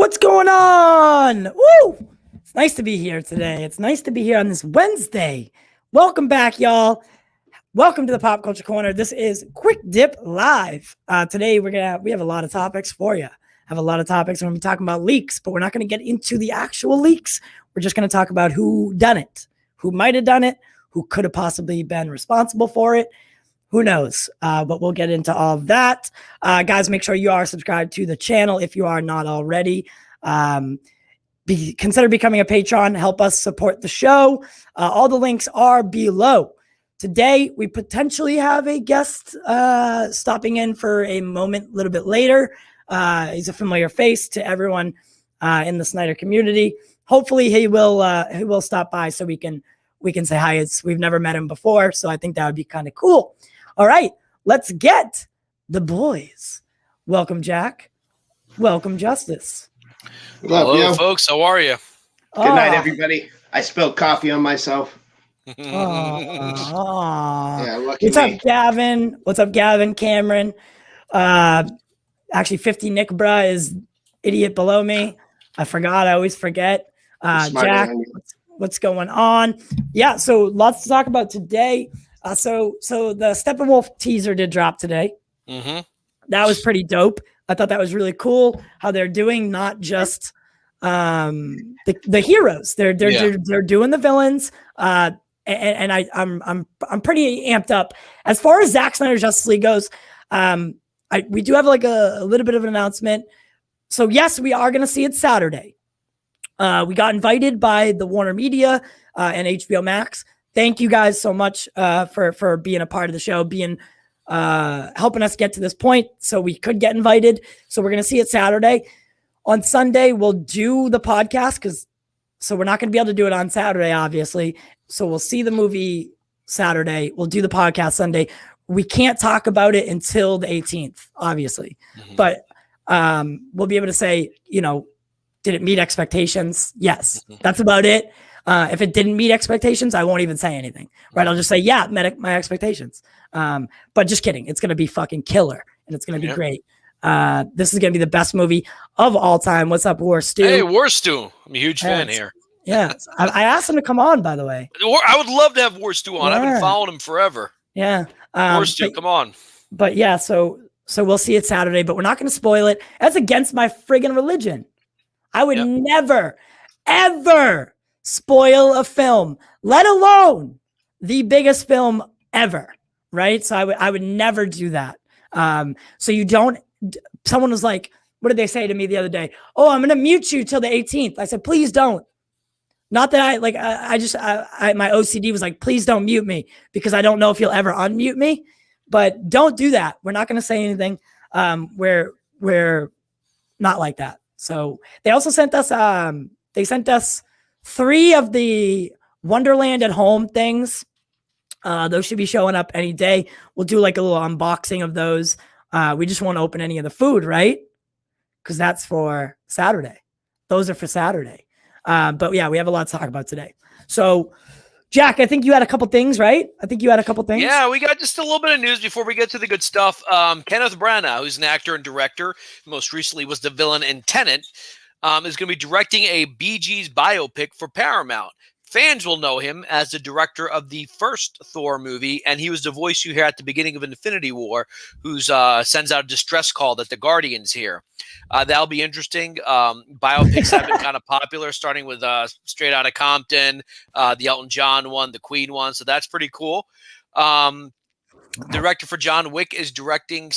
What's going on? Woo! It's nice to be here today. It's nice to be here on this Wednesday. Welcome back, y'all. Welcome to the Pop Culture Corner. This is Quick Dip Live. Today we have a lot of topics for you. We're going to be talking about leaks, but we're not going to get into the actual leaks. We're just going to talk about who done it, who might have done it, who could have possibly been responsible for it. Who knows? But we'll get into all of that. Guys, make sure you are subscribed to the channel if you are not already. Consider becoming a patron. Help us support the show. All the links are below. Today, we potentially have a guest stopping in for a moment a little bit later. He's a familiar face to everyone in the Snyder community. Hopefully, he will stop by so we can say hi. We've never met him before, so I think that would be kind of cool. All right, let's get the boys. Welcome, Jack. Welcome, Justice. Hello, folks. How are you? Good night, everybody. I spilled coffee on myself. Yeah, lucky What's me. up, Gavin? What's up, Gavin? Cameron. Actually, 50 Nick bruh is idiot below me. I forgot. I always forget. Jack, what's going on? Yeah, so lots to talk about today. So the Steppenwolf teaser did drop today. Mm-hmm. That was pretty dope. I thought that was really cool how they're doing not just the heroes. They're doing the villains. And I'm pretty amped up as far as Zack Snyder's Justice League goes. We do have like a little bit of an announcement. So yes, we are going to see it Saturday. We got invited by the Warner Media and HBO Max. Thank you guys so much for being a part of the show, helping us get to this point so we could get invited. So we're going to see it Saturday. On Sunday, we'll do the podcast so we're not going to be able to do it on Saturday, obviously. So we'll see the movie Saturday. We'll do the podcast Sunday. We can't talk about it until the 18th, obviously. Mm-hmm. But we'll be able to say, did it meet expectations? Yes. Mm-hmm. That's about it. If it didn't meet expectations, I won't even say anything, right? I'll just say, yeah, met my expectations. But just kidding. It's going to be fucking killer, and it's going to be great. This is going to be the best movie of all time. What's up, War Stew? Hey, War Stew. I'm a huge fan here. Yeah. I asked him to come on, by the way. I would love to have War Stew on. Yeah. I've been following him forever. Yeah. War Stew, come on. But yeah, so we'll see it Saturday, but we're not going to spoil it. That's against my friggin' religion. I would never, ever spoil a film, let alone the biggest film ever, right? So I would never do that. So you don't, someone was like, what did they say to me the other day? Oh, I'm going to mute you till the 18th. I said, please don't. Not that I my OCD was like, please don't mute me because I don't know if you'll ever unmute me, but don't do that. We're not going to say anything. We're not like that. So they also sent us, 3 of the Wonderland at Home things. Those should be showing up any day. We'll do like a little unboxing of those. We just won't open any of the food, right? Because that's for Saturday. Those are for Saturday. But yeah, we have a lot to talk about today. So, Jack, I think you had a couple things, right? Yeah, we got just a little bit of news before we get to the good stuff. Kenneth Branagh, who's an actor and director, most recently was the villain in Tenet, is going to be directing a Bee Gees biopic for Paramount. Fans will know him as the director of the first Thor movie, and he was the voice you hear at the beginning of Infinity War, who sends out a distress call that the Guardians hear. That'll be interesting. Biopics have been kind of popular, starting with Straight Outta Compton, the Elton John one, the Queen one, so that's pretty cool. Director for John Wick is directing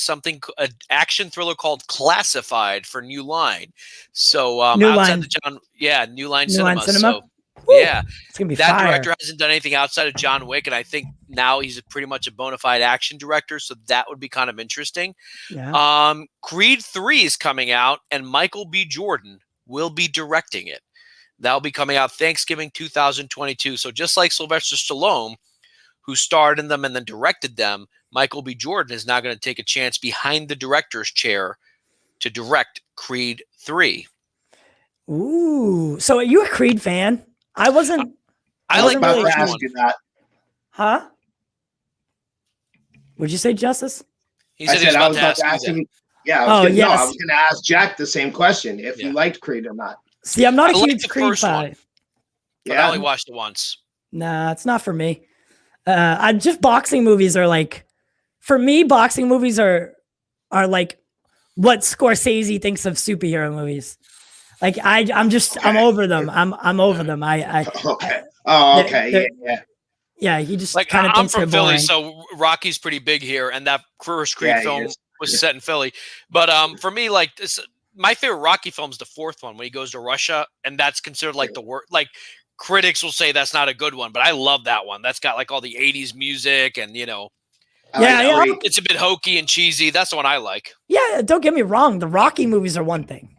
an action thriller called Classified for New Line. So New outside Line. the New Line Cinema. So Woo, Yeah, it's gonna be that fire. director hasn't done anything outside of John Wick, and I think now he's pretty much a bona fide action director, so that would be kind of interesting. Yeah. Creed 3 is coming out, and Michael B. Jordan will be directing it. That'll be coming out Thanksgiving 2022. So just like Sylvester Stallone, who starred in them and then directed them, Michael B. Jordan is now going to take a chance behind the director's chair to direct Creed 3. Ooh. So are you a Creed fan? I wasn't. I was like about the to first ask one. you that. Huh? Would you say Justice? He I said he was said I about was to about to ask ask you that. him. Yeah, Oh, I yes. was going to ask Jack the same question if Yeah. you liked Creed or not. See, I'm not I a liked huge the Creed first one. fan. But I Yeah, only watched it once. Nah, it's not for me. I just boxing movies are like, for me, boxing movies are like what Scorsese thinks of superhero movies. Like I'm over them. I'm over them. okay. Oh, okay. they're- Yeah. He just Like, kind of I'm thinks they're from Philly, boring. so Rocky's pretty big here, and that first Creed Yeah, he film is. was set in Philly. But for me, like this, my favorite Rocky film is the fourth one when he goes to Russia, and that's considered like the worst. Like critics will say that's not a good one, but I love that one. That's got like all the '80s music, and Yeah. it's a bit hokey and cheesy. That's the one I like. Yeah, don't get me wrong. The Rocky movies are one thing,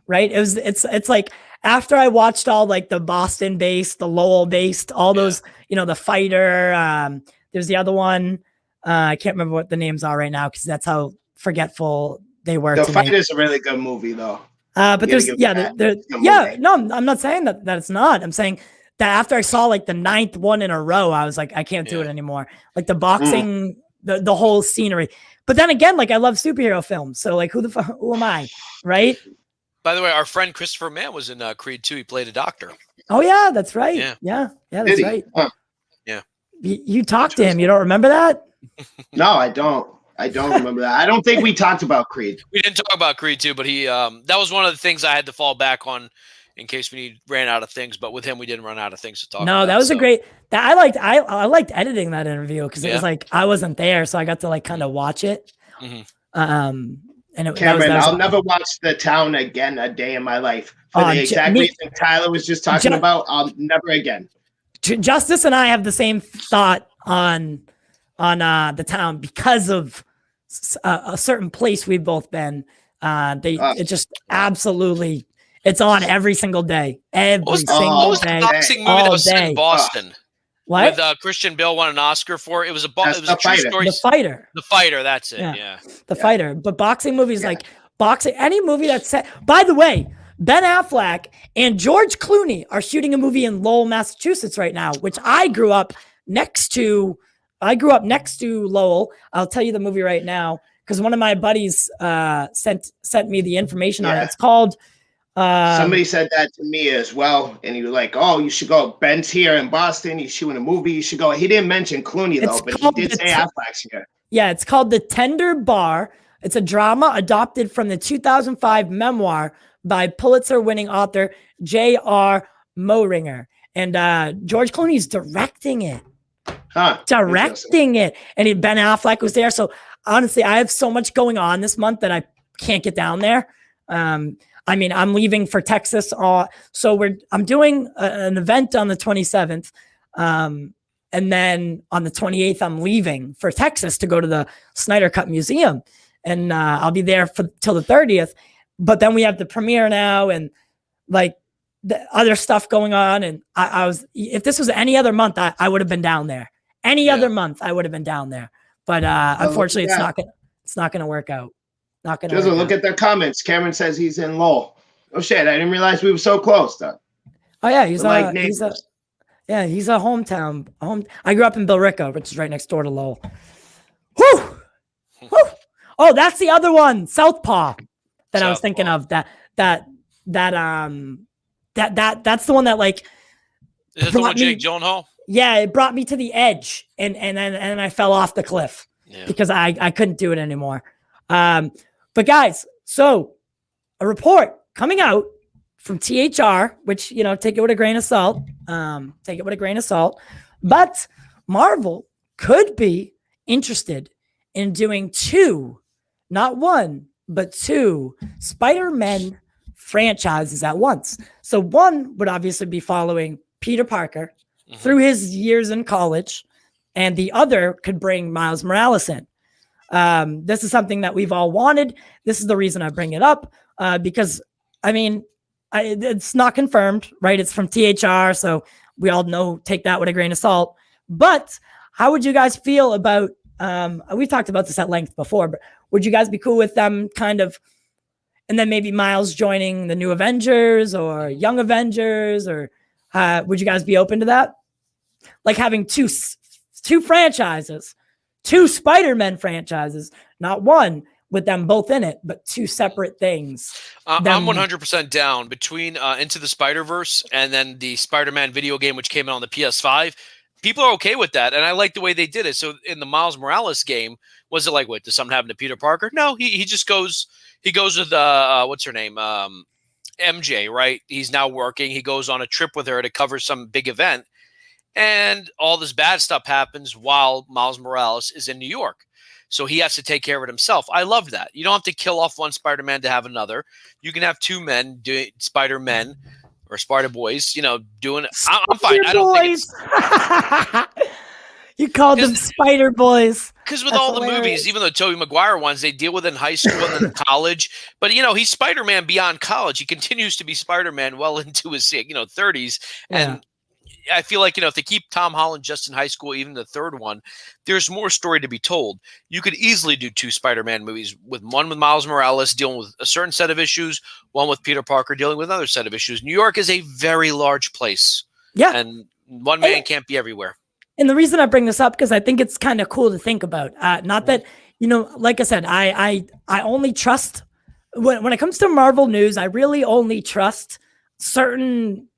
right? It's like after I watched all like the Boston based, the Lowell based, all those, the Fighter. There's the other one. I can't remember what the names are right now because that's how forgetful they were. The to Fight me. is a really good movie, though. But there's no, I'm not saying that it's not. I'm saying that after I saw like the 9th one in a row, I was like, I can't do it anymore. Like the boxing, the whole scenery. But then again, like I love superhero films, so like who am I, right? By the way, our friend Christopher Mann was in Creed 2. He played a doctor. Oh yeah, that's right. Yeah. Yeah, that's right. Huh. Yeah. You talked to him. You don't remember that? No, I don't. I don't remember that. I don't think we talked about Creed. We didn't talk about Creed 2, but he that was one of the things I had to fall back on in case we ran out of things. But with him, we didn't run out of things to talk about. No, that was a great. That I liked editing that interview because it was like I wasn't there, so I got to like kind of watch it. Cameron, that was I'll never watch The Town again a day in my life for the exact reason Tyler was just talking about. I'll never again. Justice and I have the same thought on The Town because of a certain place we've both been. It just absolutely, it's on every single day, every single day, the boxing movie that was set in Boston. What? With Christian Bale won an Oscar for it. It was a The true story. The Fighter. That's it. Yeah. The Fighter. But boxing movies like boxing, any movie that's set. By the way, Ben Affleck and George Clooney are shooting a movie in Lowell, Massachusetts right now, which I grew up next to. I grew up next to Lowell. I'll tell you the movie right now because one of my buddies sent me the information on it. It's called. Somebody said that to me as well, and he was like, "Oh, you should go. Ben's here in Boston. He's shooting a movie. You should go." He didn't mention Clooney though, but he did say Affleck's here. Yeah, it's called The Tender Bar. It's a drama adopted from the 2005 memoir by Pulitzer-winning author J.R. Moehringer, and George Clooney's directing it. Directing it, and Ben Affleck was there. So honestly, I have so much going on this month that I can't get down there. I mean, I'm leaving for Texas. So I'm doing an event on the 27th. And then on the 28th, I'm leaving for Texas to go to the Snyder Cut Museum. And I'll be there till the 30th. But then we have the premiere now and like the other stuff going on. And I was, if this was any other month, I would have been down there. Any other month, I would have been down there. But unfortunately, it's not going to work out. Not gonna look at their comments. Cameron says he's in Lowell. Oh shit! I didn't realize we were so close. Though. Oh yeah, he's a hometown. I grew up in Billerica, which is right next door to Lowell. Whew! Whew! Oh, that's the other one, Southpaw, that I was thinking of. That's the one that like. Is that the one with Jake Gyllenhaal? Yeah, it brought me to the edge, and I fell off the cliff because I couldn't do it anymore. But guys, so a report coming out from THR, which, take it with a grain of salt. But Marvel could be interested in doing 2, not 1, but 2 Spider-Man franchises at once. So one would obviously be following Peter Parker through his years in college, and the other could bring Miles Morales in. This is something that we've all wanted. This is the reason I bring it up, because I mean, it's not confirmed, right? It's from THR, so we all know, take that with a grain of salt. But how would you guys feel about, we've talked about this at length before, but would you guys be cool with them kind of, and then maybe Miles joining the new Avengers or Young Avengers, or would you guys be open to that? Like having two franchises, two Spider-Man franchises, not one with them both in it, but two separate things. I'm 100% down between Into the Spider-Verse and then the Spider-Man video game, which came out on the PS5. People are okay with that, and I like the way they did it. So in the Miles Morales game, was it like, what, does something happen to Peter Parker? No, he just goes, he goes with, what's her name? MJ, right? He's now working. He goes on a trip with her to cover some big event, and all this bad stuff happens while Miles Morales is in New York. So he has to take care of it himself. I love that. You don't have to kill off one Spider-Man to have another. You can have two men doing Spider-Men or Spider-Boys, you know, doing it. I'm fine. I don't think it's... You called them Spider-Boys. Because with all the movies, even the Tobey Maguire ones, they deal with it in high school and then college. But, you know, he's Spider-Man beyond college. He continues to be Spider-Man well into his, 30s. And I feel like, if they keep Tom Holland just in high school, even the third one, there's more story to be told. You could easily do two Spider-Man movies, with one with Miles Morales dealing with a certain set of issues, one with Peter Parker dealing with another set of issues. New York is a very large place. Yeah. And one man can't be everywhere. And the reason I bring this up, because I think it's kind of cool to think about. Not that, like I said, I only trust, when it comes to Marvel news, I really only trust certain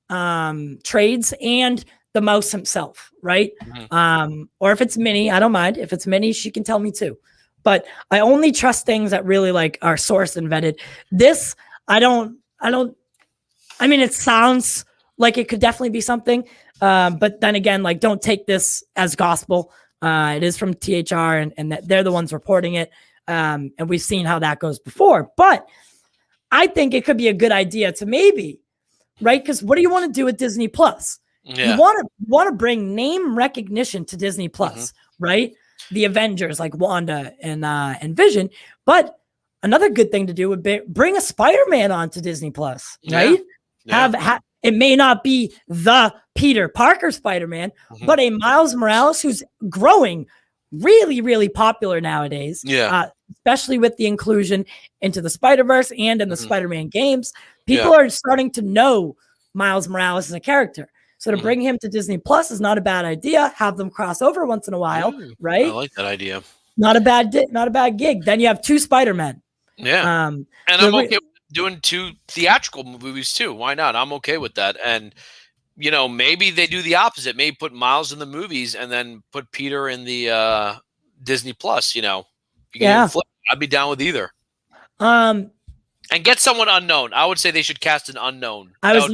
trades and the mouse himself, right? Or if it's Minnie, I don't mind. If it's Minnie, she can tell me too. But I only trust things that really are source and vetted. This, I mean, it sounds like it could definitely be something. But then again, don't take this as gospel. It is from THR, and that they're the ones reporting it. And we've seen how that goes before. But I think it could be a good idea to maybe, right? Because what do you want to do with Disney Plus? Yeah. You want to bring name recognition to Disney Plus, right? The Avengers, like Wanda and Vision. But another good thing to do would be bring a Spider-Man onto Disney Plus, right? Yeah. It may not be the Peter Parker Spider-Man, but a Miles Morales who's growing really, really popular nowadays. Yeah. Especially with the inclusion into the Spider-Verse and in the Spider-Man games. People are starting to know Miles Morales as a character. So to bring him to Disney Plus is not a bad idea. Have them cross over once in a while, right? I like that idea. Not a bad gig. Then you have two Spider-Men. Yeah. And I'm okay with doing two theatrical movies too. Why not? I'm okay with that. And maybe they do the opposite. Maybe put Miles in the movies and then put Peter in the Disney Plus. You can flip. I'd be down with either. And get someone unknown. I would say they should cast an unknown. I was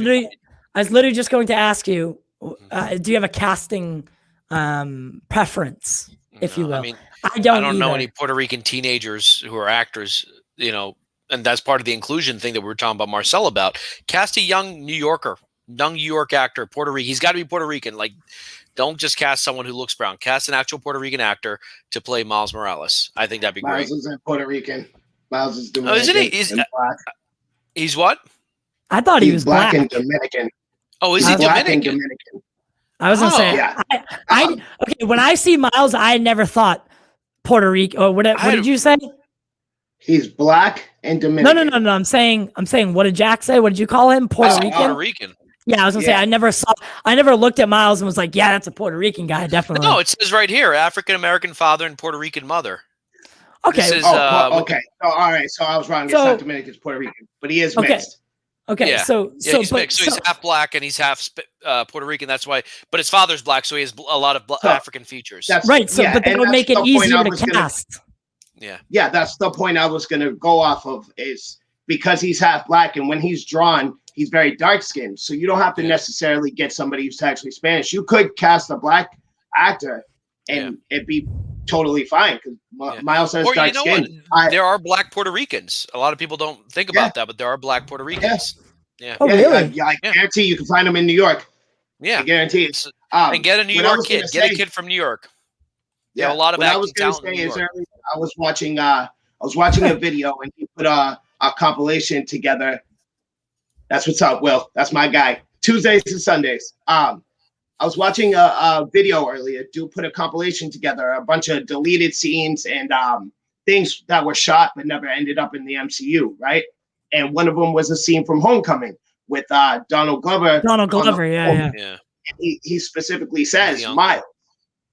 literally just going to ask you, do you have a casting preference, if you will? I mean, I don't know any Puerto Rican teenagers who are actors, and that's part of the inclusion thing that we were talking about Marcel about. Cast a young New York actor, Puerto Rican. He's got to be Puerto Rican. Don't just cast someone who looks brown. Cast an actual Puerto Rican actor to play Miles Morales. I think that'd be great. Miles isn't Puerto Rican. Miles is Dominican. Oh, isn't he? He's what? I thought he was black and Dominican. Oh, is he Dominican? I was gonna say, okay. When I see Miles, I never thought Puerto Rico. Or what did you say? He's black and Dominican. No. I'm saying. What did Jack say? What did you call him? Puerto Rican. Puerto Rican. Yeah, I was gonna say I never looked at Miles and was like, yeah, that's a Puerto Rican guy, definitely. No, it says right here, African American father and Puerto Rican mother. Okay. Okay. So all right. So I was wrong. It's not Dominican. It's Puerto Rican, but he is mixed. Okay. Yeah. So he's mixed. So he's half black and he's half Puerto Rican. That's why. But his father's black, so he has a lot of African features. That's right. So, but that would make it easier to cast. Yeah, that's the point I was going to go off of, is because he's half black, and when he's drawn, he's very dark skinned. So you don't have to necessarily get somebody who's actually Spanish. You could cast a black actor and it'd be totally fine, because Miles has dark skin. There are black Puerto Ricans. A lot of people don't think about that, but there are black Puerto Ricans. Yeah. Oh, really? I guarantee you can find them in New York. Yeah, I guarantee it. And get a New what I York was kid. gonna Get a say- kid from New York. Yeah, a lot of what I was acting gonna talent in say New is York. earlier, I was watching a video and he put a compilation together. That's what's up, Will. That's my guy. Tuesdays and Sundays. I was watching a video earlier. Dude put a compilation together, a bunch of deleted scenes and things that were shot but never ended up in the MCU, right? And one of them was a scene from Homecoming with Donald Glover. Yeah. He specifically says Young. Miles.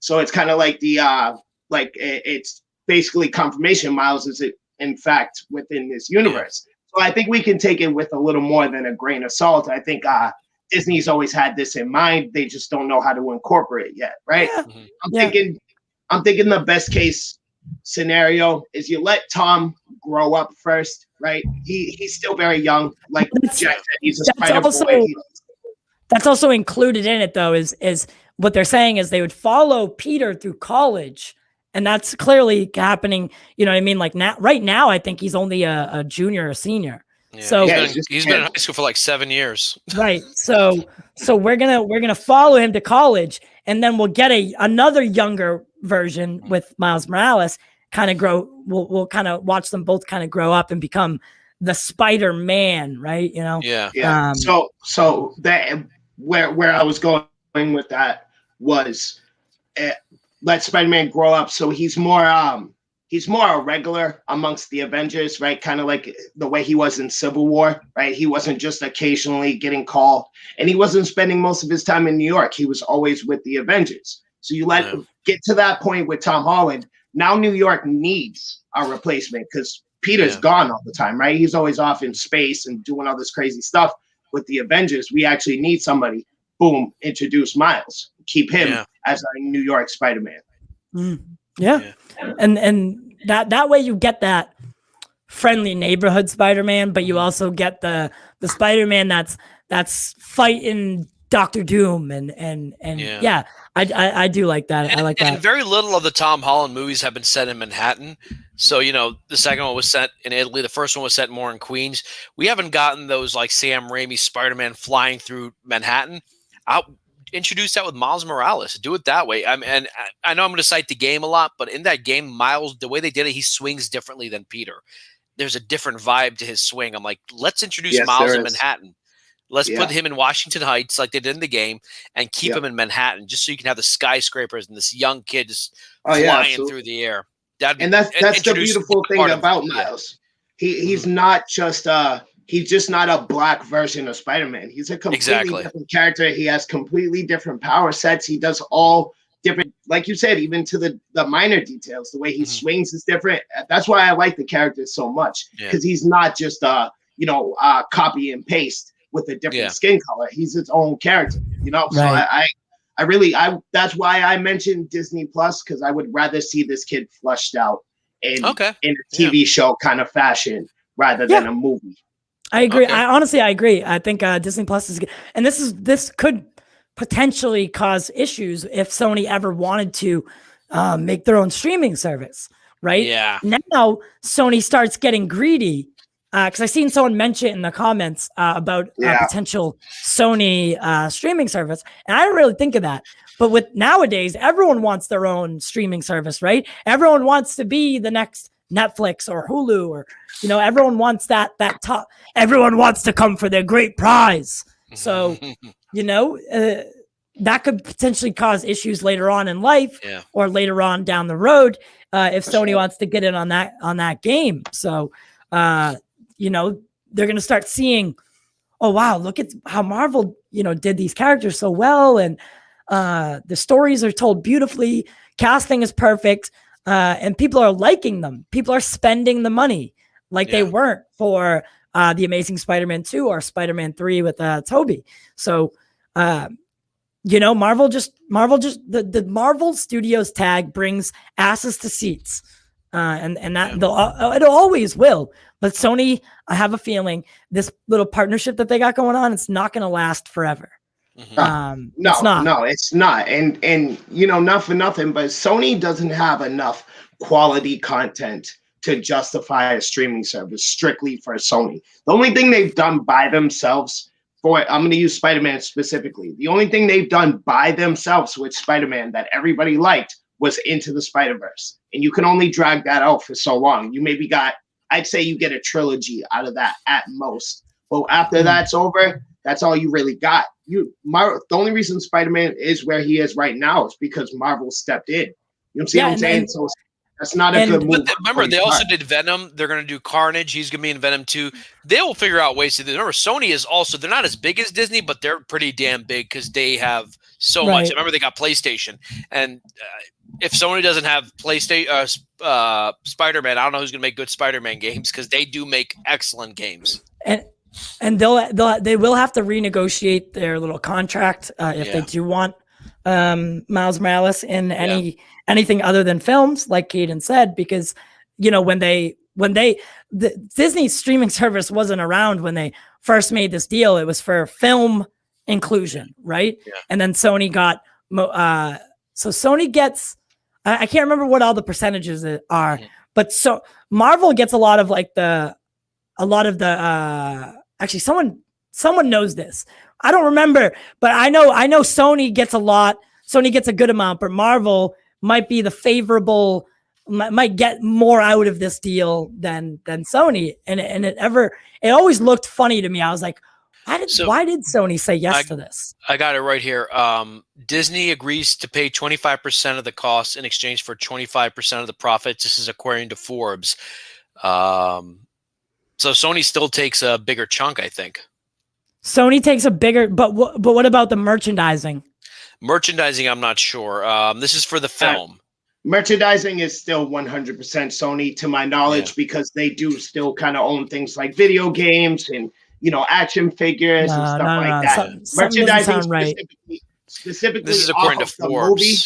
So it's kind of like it's basically confirmation Miles is in fact within this universe. So I think we can take it with a little more than a grain of salt. I think Disney's always had this in mind. They just don't know how to incorporate it yet, right? Mm-hmm. I'm thinking the best case scenario is you let Tom grow up first, right? He's still very young. Like Jack said, he's a spider boy. That's also included in it, though, is what they're saying is they would follow Peter through college. And that's clearly happening. You know what I mean? Like right now, I think he's only a junior or senior. Yeah, so he's been in high school for like 7 years. Right. So we're gonna follow him to college, and then we'll get another younger version with Miles Morales. Kind of grow. We'll kind of watch them both kind of grow up and become the Spider-Man, right? You know. Yeah. So that where I was going with that was let Spider-Man grow up so he's more a regular amongst the Avengers, right? Kind of like the way he was in Civil War, right? He wasn't just occasionally getting called, and he wasn't spending most of his time in New York. He was always with the Avengers. So you get to that point with Tom Holland. Now New York needs a replacement because Peter's gone all the time, right? He's always off in space and doing all this crazy stuff with the Avengers. We actually need somebody. Boom, introduce Miles. Keep him as our New York Spider-Man. Yeah. And that way you get that friendly neighborhood Spider-Man, but you also get the Spider-Man that's fighting Dr. Doom and I do like that. I like that. And very little of the Tom Holland movies have been set in Manhattan. So, the second one was set in Italy. The first one was set more in Queens. We haven't gotten those like Sam Raimi Spider-Man flying through Manhattan. I'll introduce that with Miles Morales. Do it that way. And I know I'm going to cite the game a lot, but in that game, Miles, the way they did it, he swings differently than Peter. There's a different vibe to his swing. I'm like, let's introduce Miles in Manhattan. Let's put him in Washington Heights like they did in the game and keep him in Manhattan just so you can have the skyscrapers and this young kid just flying through the air. That's the beautiful thing about Miles. He's not just he's just not a black version of Spider-Man. He's a completely different character. He has completely different power sets. He does all different, like you said, even to the minor details. The way he swings is different. That's why I like the character so much because he's not just copy and paste with a different skin color. He's his own character, So I really that's why I mentioned Disney Plus because I would rather see this kid fleshed out in a TV show kind of fashion rather than a movie. I agree. Okay. I agree. I think Disney Plus is good. And this could potentially cause issues if Sony ever wanted to make their own streaming service, right? Yeah. Now Sony starts getting greedy because I seen someone mention in the comments about potential Sony streaming service, and I didn't really think of that. But with nowadays, everyone wants their own streaming service, right? Everyone wants to be the next Netflix or Hulu, or everyone wants that top. Everyone wants to come for their great prize. So that could potentially cause issues later on in life or later on down the road if Sony wants to get in on that game. So they're going to start seeing, oh wow, look at how Marvel did these characters so well, and the stories are told beautifully, casting is perfect. And people are liking them. People are spending the money like they weren't for the Amazing Spider-Man 2 or Spider-Man 3 with Toby. So, Marvel just the Marvel Studios tag brings asses to seats, and that it always will. But Sony, I have a feeling this little partnership that they got going on, it's not going to last forever. It's not. And not for nothing, but Sony doesn't have enough quality content to justify a streaming service strictly for Sony. The only thing they've done by themselves I'm going to use Spider-Man specifically. The only thing they've done by themselves with Spider-Man that everybody liked was Into the Spider-Verse. And you can only drag that out for so long. You maybe I'd say you get a trilogy out of that at most. But after that's over, that's all you really got. The only reason Spider-Man is where he is right now is because Marvel stepped in. You know what I'm saying? So that's not a good move. But remember, they also did Venom. They're going to do Carnage. He's going to be in Venom 2. They will figure out ways to do it. Remember, Sony is also, they're not as big as Disney, but they're pretty damn big because they have so much. Remember, they got PlayStation. And if Sony doesn't have PlayStation, Spider-Man, I don't know who's going to make good Spider-Man games because they do make excellent games. And they will have to renegotiate their little contract if they do want Miles Morales in anything other than films, like Caden said, because when the Disney's streaming service wasn't around when they first made this deal. It was for film inclusion, right? Yeah. And then Sony got so Sony gets I can't remember what all the percentages are, but so Marvel gets a lot of the actually someone knows this. I don't remember, but I know Sony gets a lot. Sony gets a good amount, but Marvel might be the favorable, might get more out of this deal than Sony. And it always looked funny to me. I was like, why did Sony say yes to this? I got it right here. Disney agrees to pay 25% of the cost in exchange for 25% of the profits. This is according to Forbes. So Sony still takes a bigger chunk, I think. Sony takes a bigger, but what about the merchandising? Merchandising, I'm not sure. This is for the film. Merchandising is still 100% Sony, to my knowledge, because they do still kind of own things like video games and action figures and stuff like that. Merchandising specifically, this is according to Forbes. Movie,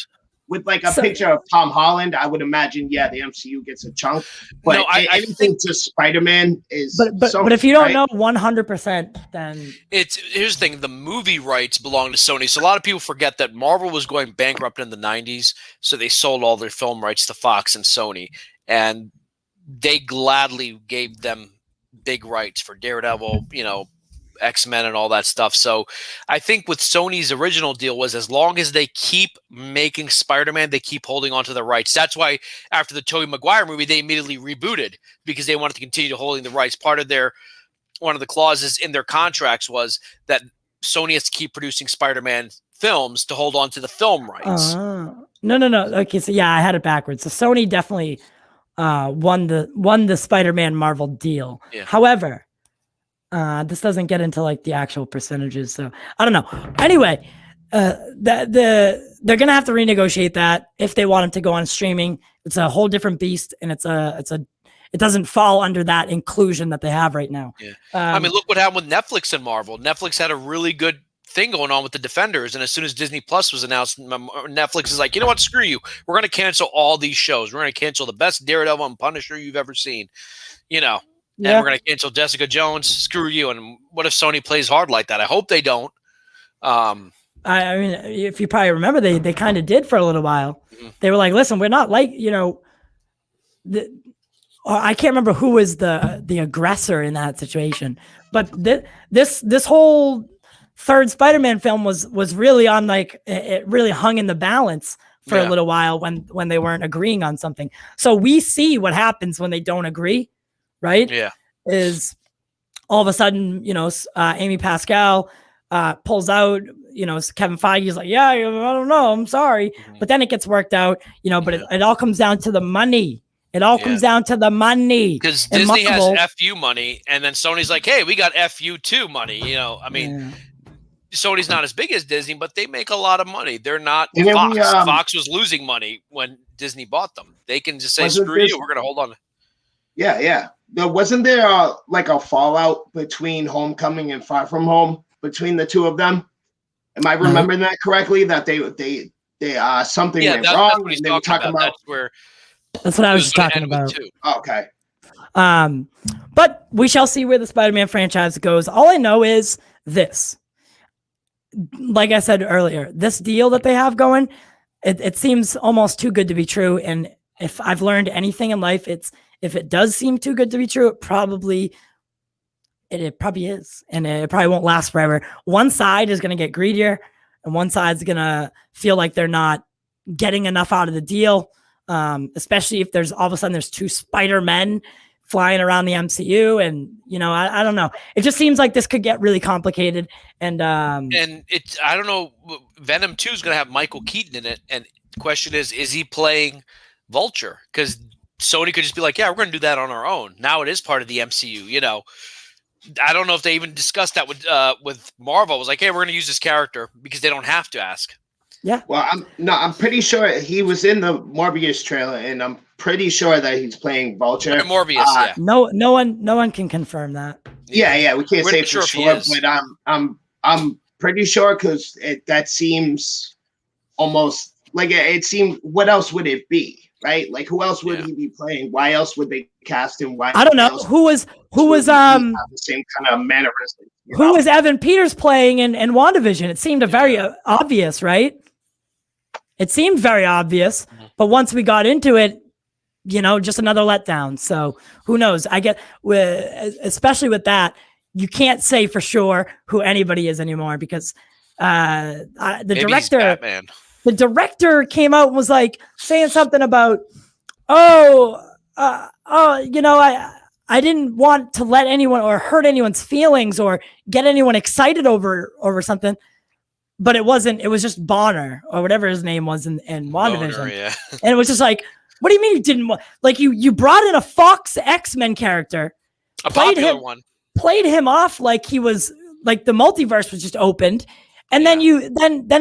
with a picture of Tom Holland, I would imagine, the MCU gets a chunk. But I think to Spider-Man is. But if you don't know 100%, then here's the thing: the movie rights belong to Sony. So a lot of people forget that Marvel was going bankrupt in the '90s, so they sold all their film rights to Fox and Sony, and they gladly gave them big rights for Daredevil, X-Men and all that stuff. So I think with Sony's original deal was as long as they keep making Spider-Man, they keep holding on to the rights. That's why after the Tobey Maguire movie, they immediately rebooted because they wanted to continue holding the rights. One of the clauses in their contracts was that Sony has to keep producing Spider-Man films to hold on to the film rights. No. Okay, so I had it backwards. So Sony definitely won the Spider-Man Marvel deal. Yeah. However, this doesn't get into the actual percentages, so I don't know. Anyway, they're gonna have to renegotiate that if they want them to go on streaming. It's a whole different beast, and it doesn't fall under that inclusion that they have right now. Yeah. Look what happened with Netflix and Marvel. Netflix had a really good thing going on with the Defenders, and as soon as Disney Plus was announced, Netflix is like, you know what, screw you. We're going to cancel all these shows. We're going to cancel the best Daredevil and Punisher you've ever seen. And we're going to cancel Jessica Jones. Screw you. And what if Sony plays hard like that? I hope they don't. If you probably remember, they kind of did for a little while. Mm-hmm. They were like, listen, we're not I can't remember who was the aggressor in that situation, but this whole third Spider-Man film was really on it really hung in the balance for a little while when they weren't agreeing on something. So we see what happens when they don't agree. Right? Yeah. Is all of a sudden, Amy Pascal pulls out, Kevin Feige's like, I don't know, I'm sorry. Mm-hmm. But then it gets worked out, but it all comes down to the money. It all comes down to the money. Because Disney has FU money, and then Sony's like, hey, we got FU2 money. Sony's not as big as Disney, but they make a lot of money. They're not Fox. Fox was losing money when Disney bought them. They can just say, screw you, we're going to hold on. Yeah. Wasn't there a fallout between Homecoming and Far From Home between the two of them? Am I remembering that correctly? That they something went wrong. That's what they were talking about. That's what I was talking about. Okay. But we shall see where the Spider-Man franchise goes. All I know is this. Like I said earlier, this deal that they have going, it seems almost too good to be true. And if I've learned anything in life, it's if it does seem too good to be true, it probably It probably is, and it probably won't last forever. One side is going to get greedier, and one side's going to feel like they're not getting enough out of the deal, especially if there's all of a sudden there's 2 Spider-Men flying around the MCU, and I don't know. It just seems like this could get really complicated, and it's I don't know. Venom 2 is going to have Michael Keaton in it, and the question is he playing Vulture? Because Sony could just be like, yeah, we're going to do that on our own. Now it is part of the MCU, I don't know if they even discussed that with Marvel. It was like, hey, we're going to use this character because they don't have to ask. Yeah. Well, I'm pretty sure he was in the Morbius trailer, and I'm pretty sure that he's playing Vulture. Morbius, yeah. No one can confirm that. Yeah, we can't say for sure, but I'm pretty sure because that seems almost like it seems. What else would it be? Right? Like, who else would he be playing? Why else would they cast him? Why? I don't know. Who was the same kind of mannerism? Who was Evan Peters playing in WandaVision? It seemed very obvious, right? It seemed very obvious, but once we got into it, just another letdown. So who knows? I get especially with that, you can't say for sure who anybody is anymore because the director came out and was like saying something about, I didn't want to let anyone or hurt anyone's feelings or get anyone excited over something. But it was just Bonner or whatever his name was in WandaVision. Bonner, yeah. And it was just like, what do you mean you didn't want, like you brought in a Fox X-Men character, played him off like he was like the multiverse was just opened. And then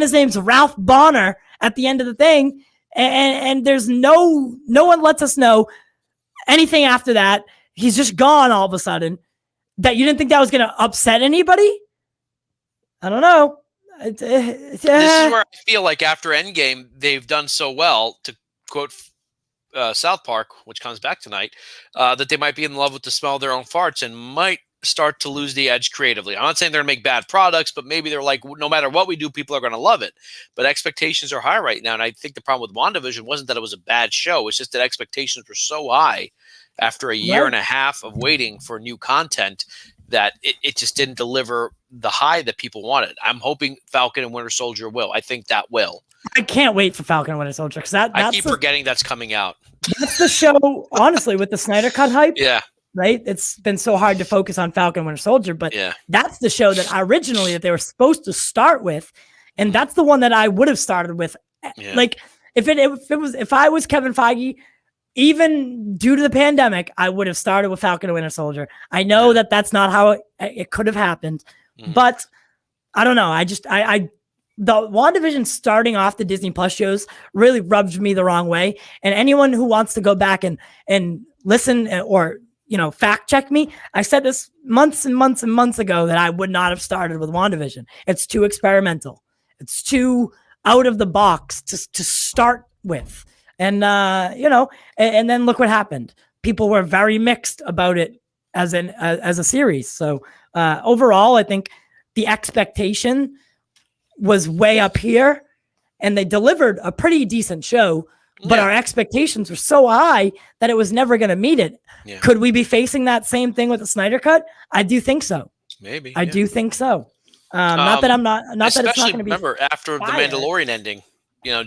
his name's Ralph Bonner at the end of the thing. And there's no one lets us know anything after that. He's just gone all of a sudden. That you didn't think that was going to upset anybody? I don't know. This is where I feel like after Endgame, they've done so well, to quote South Park, which comes back tonight, that they might be in love with the smell of their own farts and might start to lose the edge creatively. I'm not saying they're going to make bad products, but maybe they're like, no matter what we do, people are going to love it. But expectations are high right now. And I think the problem with WandaVision wasn't that it was a bad show. It's just that expectations were so high after a year and a half of waiting for new content that it just didn't deliver the high that people wanted. I'm hoping Falcon and Winter Soldier will. I think that will. I can't wait for Falcon and Winter Soldier because I keep forgetting that's coming out. That's the show, honestly, with the Snyder Cut hype. Yeah. Right? It's been so hard to focus on Falcon and Winter Soldier, but that's the show that originally that they were supposed to start with, and that's the one that I would have started with. Yeah. Like if I was Kevin Feige, even due to the pandemic, I would have started with Falcon and Winter Soldier. I know that that's not how it could have happened, but I don't know. The WandaVision starting off the Disney Plus shows really rubbed me the wrong way. And anyone who wants to go back and listen or, fact check me, I said this months and months and months ago that I would not have started with WandaVision. It's too experimental. It's too out of the box to start with. And, and then look what happened. People were very mixed about it as a series. So overall, I think the expectation was way up here and they delivered a pretty decent show, but our expectations were so high that it was never going to meet it. Yeah. Could we be facing that same thing with the Snyder Cut? I do think so. Maybe. I do think so. Not that it's not going to be. Remember, after the Mandalorian ending,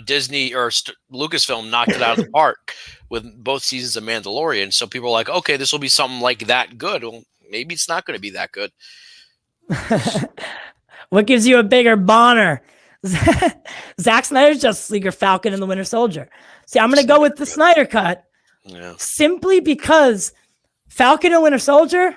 Disney or Lucasfilm knocked it out of the park with both seasons of Mandalorian. So people are like, okay, this will be something like that good. Well, maybe it's not going to be that good. What gives you a bigger boner? Zack Snyder's Justice League or Falcon and the Winter Soldier? See, I'm going to go with the Snyder Cut simply because Falcon and Winter Soldier,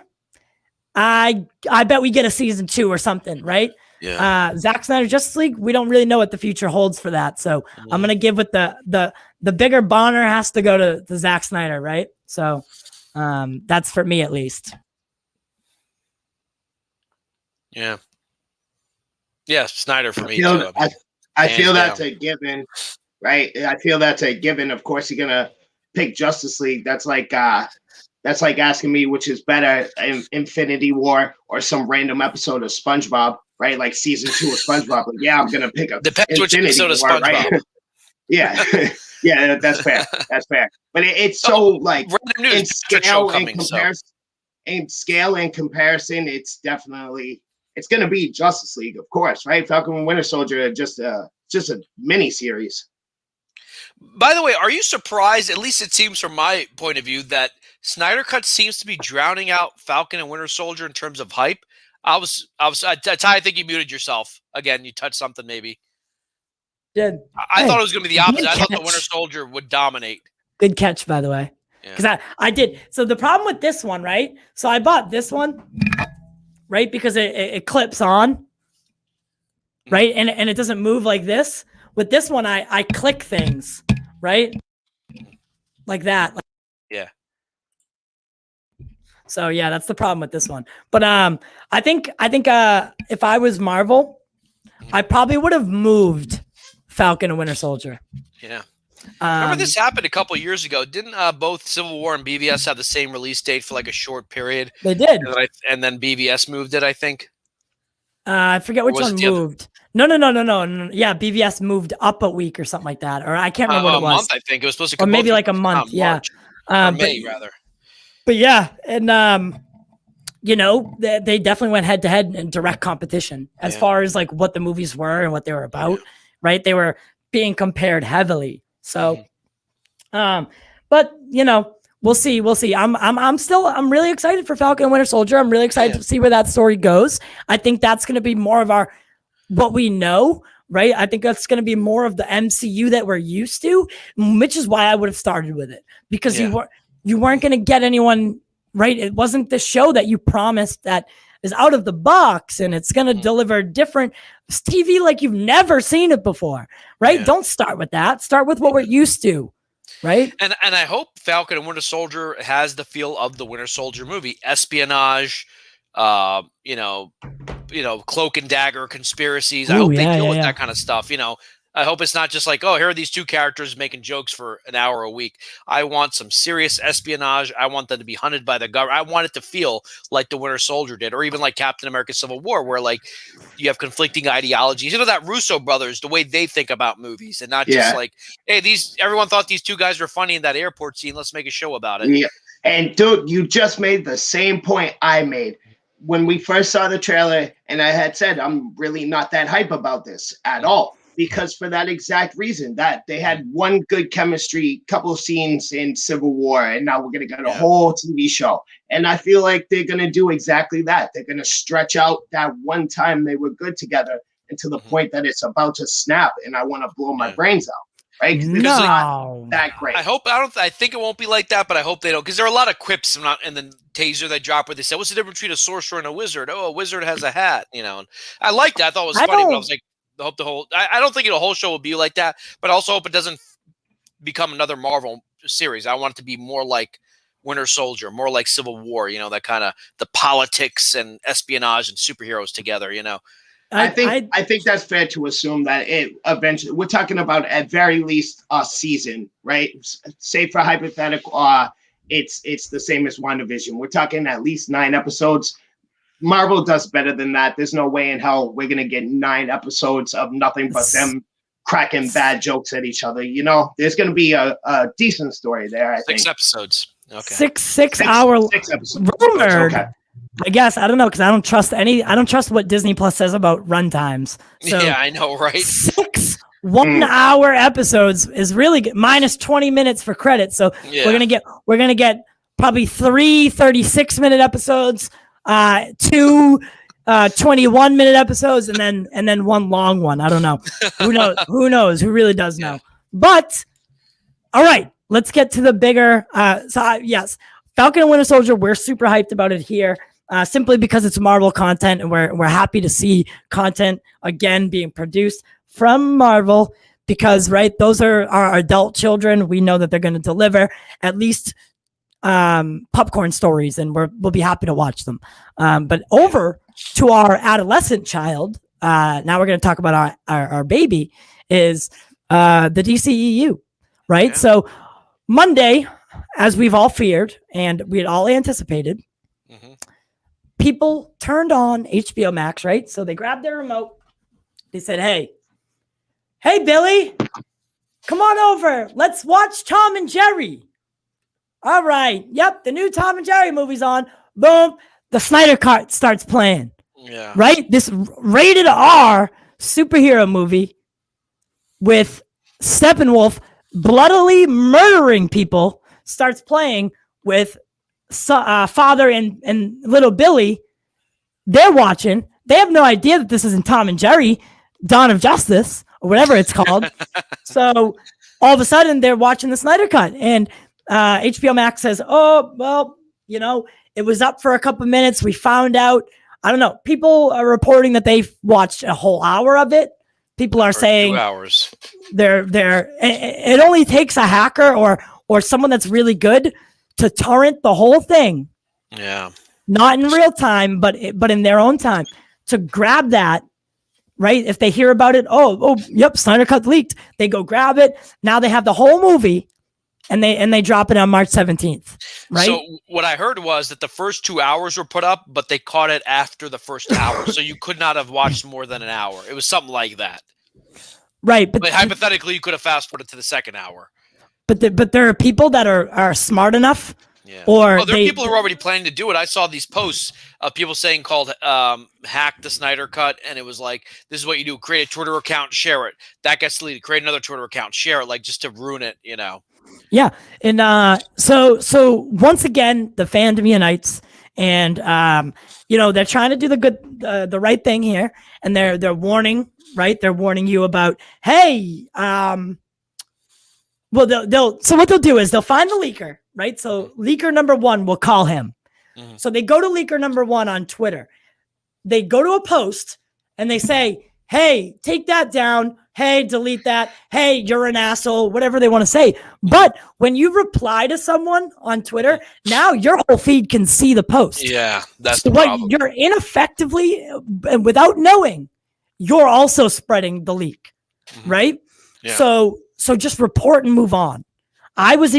I bet we get a season 2 or something, right? Yeah. Zack Snyder Justice League, we don't really know what the future holds for that. So I'm going to give with the bigger boner has to go to Zack Snyder, right? So that's for me at least. Yeah. Yeah, Snyder for me too. I feel that's a given, right? I feel that's a given. Of course, you're gonna pick Justice League. That's like asking me which is better, Infinity War or some random episode of SpongeBob, right? Like season 2 of SpongeBob. Like, yeah, I'm gonna pick up. Depends which episode of SpongeBob. Right? Yeah, yeah, that's fair. That's fair. But it's so like in scale comparison. in scale and comparison, it's going to be Justice League, of course, right? Falcon and Winter Soldier are just a mini series. By the way, are you surprised, at least it seems from my point of view, that Snyder Cut seems to be drowning out Falcon and Winter Soldier in terms of hype? Ty, I think you muted yourself. Again, you touched something maybe. Yeah. I thought it was going to be the opposite. I thought the catch. Winter Soldier would dominate. Good catch, by the way. Because I did. So the problem with this one, right? So I bought this one, right? Because it clips on, right? And it doesn't move like this. With this one, I click things, right? Like that. Yeah. So yeah, that's the problem with this one. But I think if I was Marvel, I probably would have moved Falcon and Winter Soldier. Yeah. Remember this happened a couple of years ago. Didn't both Civil War and BVS have the same release date for like a short period? They did. And then BVS moved it, I think. I forget which one moved. No. Yeah, BVS moved up a week or something like that. Or I can't remember what it was. A month, I think. It was supposed to come or maybe like a month, yeah. Or May, rather. But yeah, and you know, they definitely went head to head in direct competition as far as like what the movies were and what they were about, right? They were being compared heavily. So, but you know, we'll see. I'm really excited for Falcon and Winter Soldier. I'm really excited to see where that story goes. I think that's going to be more of what we know, right? I think that's going to be more of the MCU that we're used to, which is why I would have started with it, because you weren't going to get anyone, right? It wasn't the show that you promised that is out of the box and it's going to deliver different TV like you've never seen it before, right? Yeah. Don't start with that. Start with what we're used to, right? And I hope Falcon and Winter Soldier has the feel of the Winter Soldier movie. Espionage, you know, cloak and dagger conspiracies. I hope they deal with that kind of stuff, you know. I hope it's not just like, oh, here are these two characters making jokes for an hour a week. I want some serious espionage. I want them to be hunted by the government. I want it to feel like the Winter Soldier did, or even like Captain America Civil War, where like you have conflicting ideologies. You know, that Russo brothers, the way they think about movies, and not just like, hey, everyone thought these two guys were funny in that airport scene. Let's make a show about it. Yeah. And dude, you just made the same point I made when we first saw the trailer, and I had said, I'm really not that hype about this at all. Because for that exact reason, that they had one good chemistry, couple of scenes in Civil War, and now we're going to get a whole TV show. And I feel like they're going to do exactly that. They're going to stretch out that one time they were good together until the point that it's about to snap, and I want to blow my brains out. Right? No. It's not that great. I think it won't be like that, but I hope they don't, because there are a lot of quips in the taser they drop where they say, "What's the difference between a sorcerer and a wizard?" Oh, a wizard has a hat, you know. And I like that. I thought it was funny, but I was like, I hope I don't think the whole show will be like that, but I also hope it doesn't become another Marvel series. I want it to be more like Winter Soldier, more like Civil War, you know, that kind of the politics and espionage and superheroes together, you know. I think that's fair to assume that it eventually, we're talking about at very least a season, right? Say for hypothetical, it's the same as WandaVision. We're talking at least 9 episodes. Marvel does better than that. There's no way in hell we're going to get 9 episodes of nothing but them cracking bad jokes at each other. You know, there's going to be a decent story there, I think. 6 episodes. Okay. Six hour episodes. Rumored. Okay. I guess. I don't know, because I don't trust what Disney Plus says about runtimes. So yeah, I know, right? 6 1-hour episodes is really good, minus 20 minutes for credits. So we're gonna get probably 3 36-minute episodes, 2 21-minute episodes, and then one long one. I don't know. Who knows? Who really does know? But all right, let's get to the bigger. Yes, Falcon and Winter Soldier. We're super hyped about it here, simply because it's Marvel content, and we're happy to see content again being produced from Marvel, because right, those are our adult children. We know that they're going to deliver at least popcorn stories, and we'll be happy to watch them. But over to our adolescent child, now we're going to talk about our baby, is the DCEU, right? Yeah. So Monday, as we've all feared and we had all anticipated, people turned on HBO Max, right? So they grabbed their remote. They said, Hey, Billy, come on over. Let's watch Tom and Jerry. All right. Yep. The new Tom and Jerry movie's on. boom, the Snyder Cut starts playing. Yeah. Right? This rated R superhero movie with Steppenwolf bloodily murdering people starts playing with father and little Billy. They're watching. They have no idea that this isn't Tom and Jerry, Dawn of Justice, or whatever it's called. So all of a sudden they're watching the Snyder Cut, and HBO Max says, oh, well, it was up for a couple minutes. We found out. I don't know. People are reporting that they've watched a whole hour of it. People are saying 2 hours. It only takes a hacker or someone that's really good to torrent the whole thing. Yeah. Not in real time, but in their own time, to grab that, right? If they hear about it, yep, Snyder Cut leaked. They go grab it. Now they have the whole movie, and they drop it on March 17th, right? So what I heard was that the first 2 hours were put up, but they caught it after the first hour. So you could not have watched more than an hour. It was something like that. Right. But hypothetically, you could have fast forwarded to the second hour. But there are people that are smart enough. Yeah. Or there are people who are already planning to do it. I saw these posts of people saying called hack the Snyder Cut, and it was like, this is what you do: create a Twitter account, share it. That gets deleted. Create another Twitter account, share it, like just to ruin it, Yeah, and so once again, the fandom unites, and they're trying to do the right thing here, and they're warning, right? They're warning you about, hey, well, so what they'll do is they'll find the leaker, right? So leaker number 1 will call him. Mm-hmm. So they go to leaker number 1 on Twitter. They go to a post and they say, hey, take that down. Hey, delete that. Hey, you're an asshole, whatever they want to say. But when you reply to someone on Twitter, now your whole feed can see the post. Yeah, that's the problem. You're ineffectively, and without knowing, you're also spreading the leak, right? Yeah. So just report and move on. I was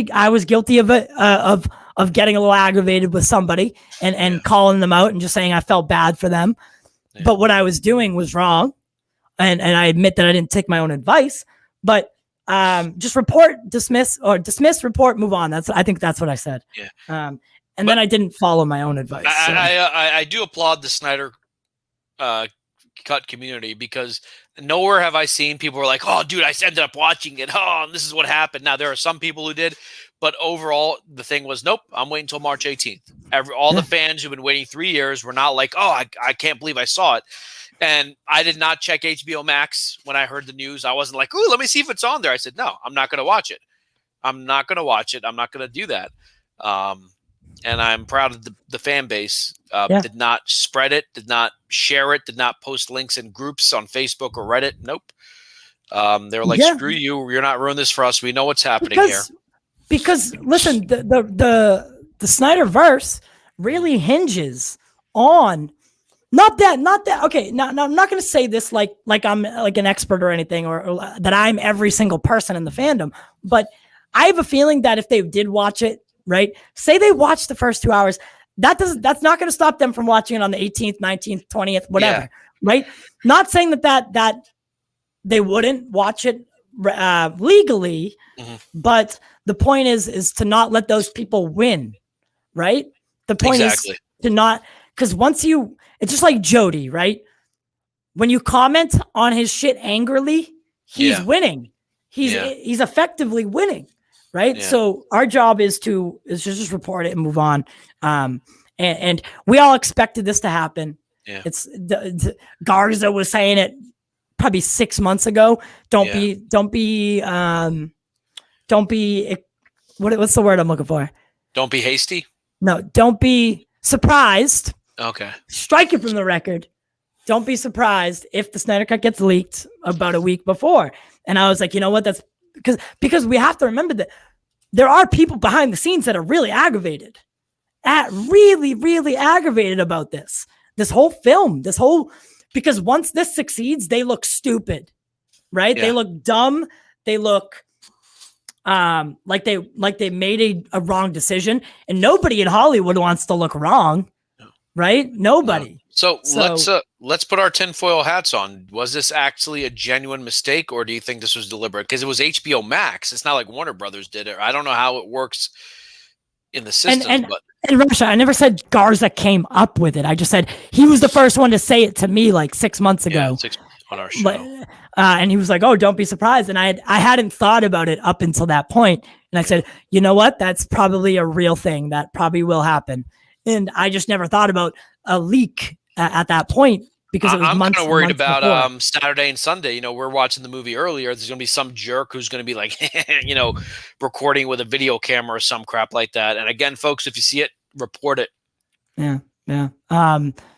guilty of it, of getting a little aggravated with somebody and calling them out and just saying I felt bad for them. Yeah. But what I was doing was wrong. And I admit that I didn't take my own advice, but just report, dismiss, report, move on. I think that's what I said. Yeah. And then I didn't follow my own advice. I do applaud the Snyder Cut community, because nowhere have I seen people were like, oh, dude, I ended up watching it. Oh, this is what happened. Now, there are some people who did, but overall, the thing was, nope, I'm waiting until March 18th. All the fans who've been waiting 3 years were not like, oh, I can't believe I saw it. And I did not check HBO Max when I heard the news. I wasn't like, ooh, let me see if it's on there. I said, no, I'm not going to watch it. I'm not going to watch it. I'm not going to do that. And I'm proud of the fan base. Did not spread it, did not share it, did not post links in groups on Facebook or Reddit. Nope. They were like, screw you. You're not ruining this for us. We know what's happening here. Because listen, the Snyderverse really hinges on not that. Okay, now I'm not going to say this like I'm like an expert or anything, or that I'm every single person in the fandom. But I have a feeling that if they did watch it, right? Say they watched the first 2 hours, that's not going to stop them from watching it on the 18th, 19th, 20th, whatever, right? Not saying that they wouldn't watch it legally, but the point is to not let those people win, right? The point is to not, because it's just like Jody, right? When you comment on his shit angrily, he's winning. He's effectively winning, right? Yeah. So our job is to just report it and move on. And we all expected this to happen. Yeah. It's Garza was saying it probably 6 months ago. Don't be what's the word I'm looking for? Don't be hasty. No, don't be surprised. Okay. Strike it from the record. Don't be surprised if the Snyder Cut gets leaked about a week before. And I was like, you know what? That's because we have to remember that there are people behind the scenes that are really aggravated, really aggravated about this whole film, because once this succeeds, they look stupid, right? Yeah. They look dumb. They look like they made a wrong decision, and nobody in Hollywood wants to look wrong, right? Nobody. So let's put our tinfoil hats on. Was this actually a genuine mistake, or do you think this was deliberate? Because it was HBO Max. It's not like Warner Brothers did it. I don't know how it works in the system. And Russia, I never said Garza came up with it. I just said he was the first one to say it to me like 6 months ago. Yeah, on our show. And he was like, "Oh, don't be surprised." And I hadn't thought about it up until that point. And I said, "You know what? That's probably a real thing. That probably will happen." And I just never thought about a leak at that point because it was I'm months. kind of worried before. about Saturday and Sunday. We're watching the movie earlier. There's going to be some jerk who's going to be like, recording with a video camera or some crap like that. And again, folks, if you see it, report it. Yeah.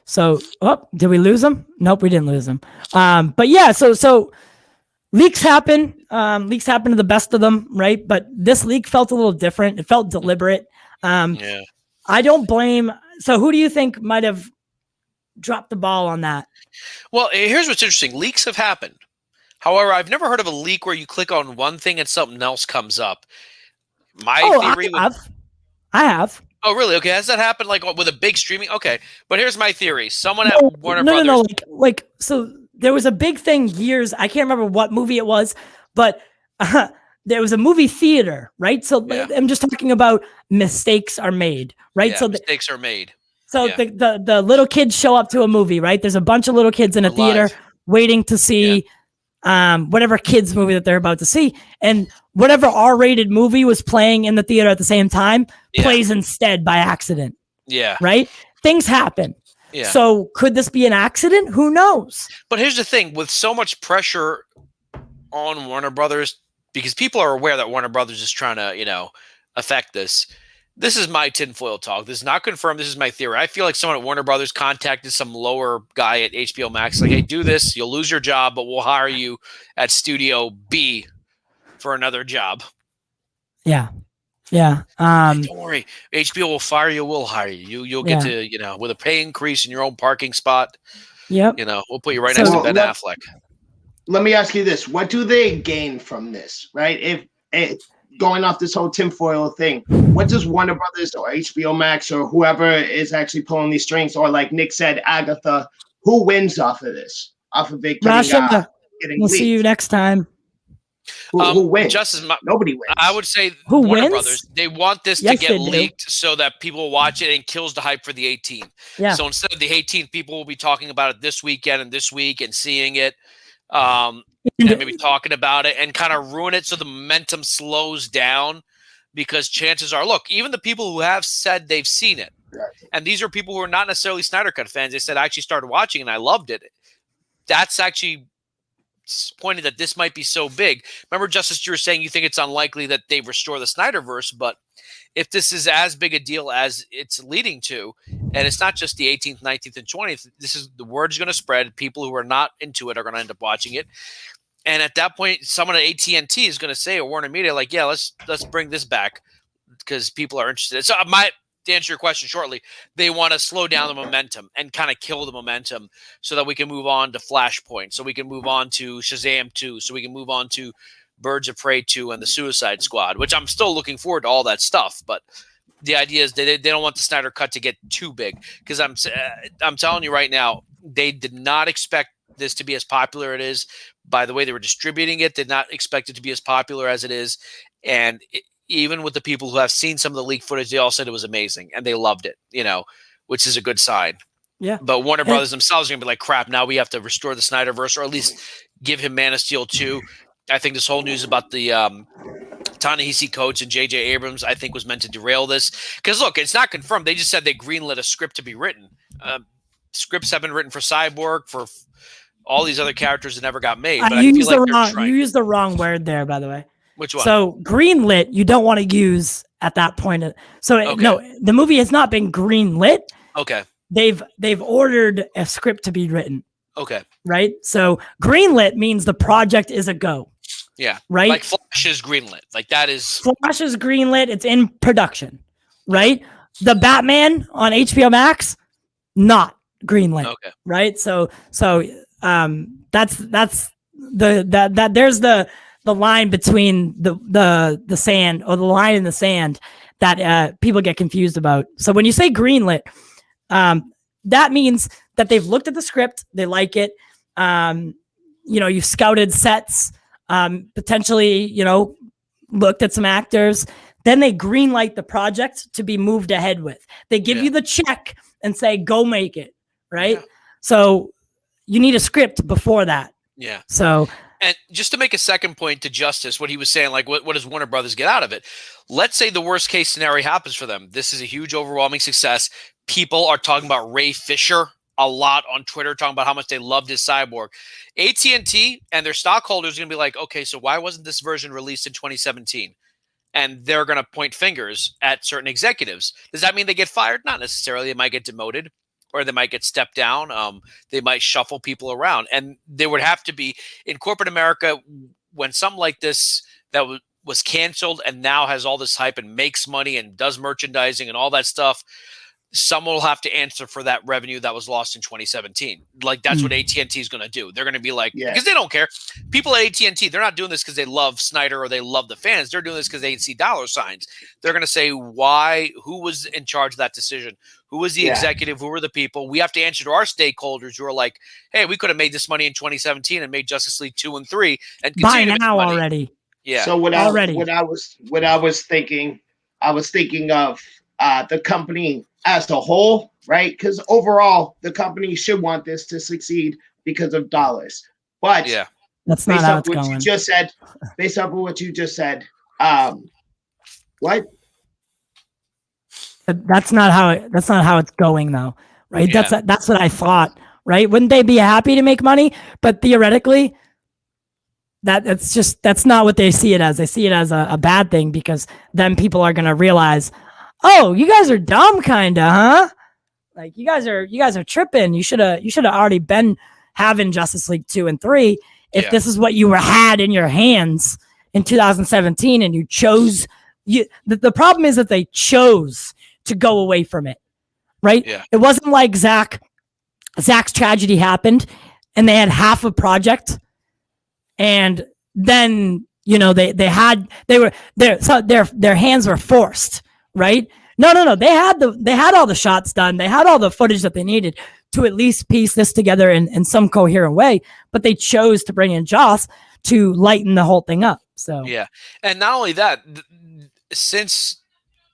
So, did we lose him? Nope, we didn't lose him. But yeah, so leaks happen. Leaks happen to the best of them, right? But this leak felt a little different. It felt deliberate. I don't blame. So, who do you think might have dropped the ball on that? Well, here's what's interesting. Leaks have happened. However, I've never heard of a leak where you click on one thing and something else comes up. My theory. I have. Oh, really? Okay. Has that happened like with a big streaming? Okay. But here's my theory. Someone at Warner Brothers. No. Like, so there was a big thing years. I can't remember what movie it was, but there was a movie theater, right? So I'm just talking about mistakes are made, right? Yeah, so mistakes are made. So the little kids show up to a movie, right? There's a bunch of little kids in a theater waiting to see whatever kids movie that they're about to see. And whatever R-rated movie was playing in the theater at the same time plays instead by accident. Yeah. Right? Things happen. Yeah. So could this be an accident? Who knows? But here's the thing. With so much pressure on Warner Brothers, because people are aware that Warner Brothers is trying to, affect this. This is my tinfoil talk. This is not confirmed. This is my theory. I feel like someone at Warner Brothers contacted some lower guy at HBO Max, like, hey, do this. You'll lose your job, but we'll hire you at Studio B for another job. Yeah. Don't worry. HBO will fire you. We'll hire you. You'll get to, with a pay increase in your own parking spot. Yep. We'll put you right next to Ben Affleck. Let me ask you this. What do they gain from this, right? If going off this whole tinfoil thing, what does Warner Brothers or HBO Max or whoever is actually pulling these strings, or like Nick said, Agatha, who wins off of this? Off of it getting we'll leaked? See you next time. Who wins? Nobody wins. I would say who Warner wins? Brothers. They want this to get leaked so that people watch it and kills the hype for the 18th. Yeah. So instead of the 18th, people will be talking about it this weekend and this week and seeing it. And maybe talking about it and kind of ruin it so the momentum slows down, because chances are, look, even the people who have said they've seen it, and these are people who are not necessarily Snyder Cut fans, they said, I actually started watching and I loved it. That's actually pointed that this might be so big. Remember, Justice, you were saying you think it's unlikely that they restore the Snyderverse, but if this is as big a deal as it's leading to, and it's not just the 18th, 19th, and 20th, the word's going to spread. People who are not into it are going to end up watching it. And at that point, someone at AT&T is going to say, or Warner Media, like, yeah, let's bring this back because people are interested. So to answer your question shortly, they want to slow down the momentum and kind of kill the momentum so that we can move on to Flashpoint, so we can move on to Shazam 2, so we can move on to Birds of Prey 2 and the Suicide Squad, which I'm still looking forward to all that stuff. But the idea is they don't want the Snyder Cut to get too big, because I'm telling you right now, they did not expect this to be as popular as it is. By the way they were distributing it, did not expect it to be as popular as it is. And even with the people who have seen some of the leaked footage, they all said it was amazing and they loved it, which is a good sign. Yeah. But Warner Brothers themselves are going to be like, crap, now we have to restore the Snyderverse, or at least give him Man of Steel 2. I think this whole news about the Ta-Nehisi Coates and J.J. Abrams, I think, was meant to derail this. Because, look, it's not confirmed. They just said they greenlit a script to be written. Scripts have been written for Cyborg, for all these other characters that never got made. But you used the wrong word there, by the way. Which one? So greenlit, you don't want to use at that point. No, the movie has not been greenlit. Okay. They've ordered a script to be written. Okay. Right? So greenlit means the project is a go. Yeah. Right? Like Flash is greenlit. Like that is... Flash is greenlit. It's in production. Right? The Batman on HBO Max, not greenlit. Okay. Right? So that's there's the line between the sand, or the line in the sand that people get confused about. So when you say greenlit, that means that they've looked at the script, they like it. You've scouted sets, potentially, looked at some actors. then they green light the project to be moved ahead with. They give you the check and say, go make it, right? Yeah. So you need a script before that. Yeah. So, and just to make a second point to Justice, what he was saying, like, what does Warner Brothers get out of it? Let's say the worst case scenario happens for them. This is a huge, overwhelming success. People are talking about Ray Fisher a lot on Twitter, talking about how much they loved his Cyborg. AT&T and their stockholders are going to be like, okay, so why wasn't this version released in 2017? And they're going to point fingers at certain executives. Does that mean they get fired? Not necessarily. They might get demoted, or they might get stepped down. They might shuffle people around. And there would have to be, in corporate America, when something like this that was canceled and now has all this hype and makes money and does merchandising and all that stuff, someone will have to answer for that revenue that was lost in 2017. Like, that's what AT&T is going to do. They're going to be like, because they don't care. People at AT&T, they're not doing this because they love Snyder or they love the fans. They're doing this because they see dollar signs. They're going to say, why, who was in charge of that decision? Who was the executive? Who were the people? We have to answer to our stakeholders who are like, hey, we could have made this money in 2017 and made Justice League 2 and 3 and buy now already. Yeah. So what I was thinking of the company as a whole, right? Because overall, the company should want this to succeed because of dollars. But that's not how it's going. Based off of what you just said, what? That's not how it's going, though, right? Yeah. That's what I thought, right? Wouldn't they be happy to make money? But theoretically, that's not what they see it as. They see it as a bad thing, because then people are going to realize, oh, you guys are dumb, kinda, huh? Like, you guys are tripping. You should have already been having Justice League 2 and 3 if this is what you had in your hands in 2017 and you chose. The problem is that they chose to go away from it, right? Yeah. It wasn't like Zach's tragedy happened and they had half a project, and then their hands were forced. Right? No. They had all the shots done. They had all the footage that they needed to at least piece this together in some coherent way. But they chose to bring in Joss to lighten the whole thing up. So yeah, and not only that, since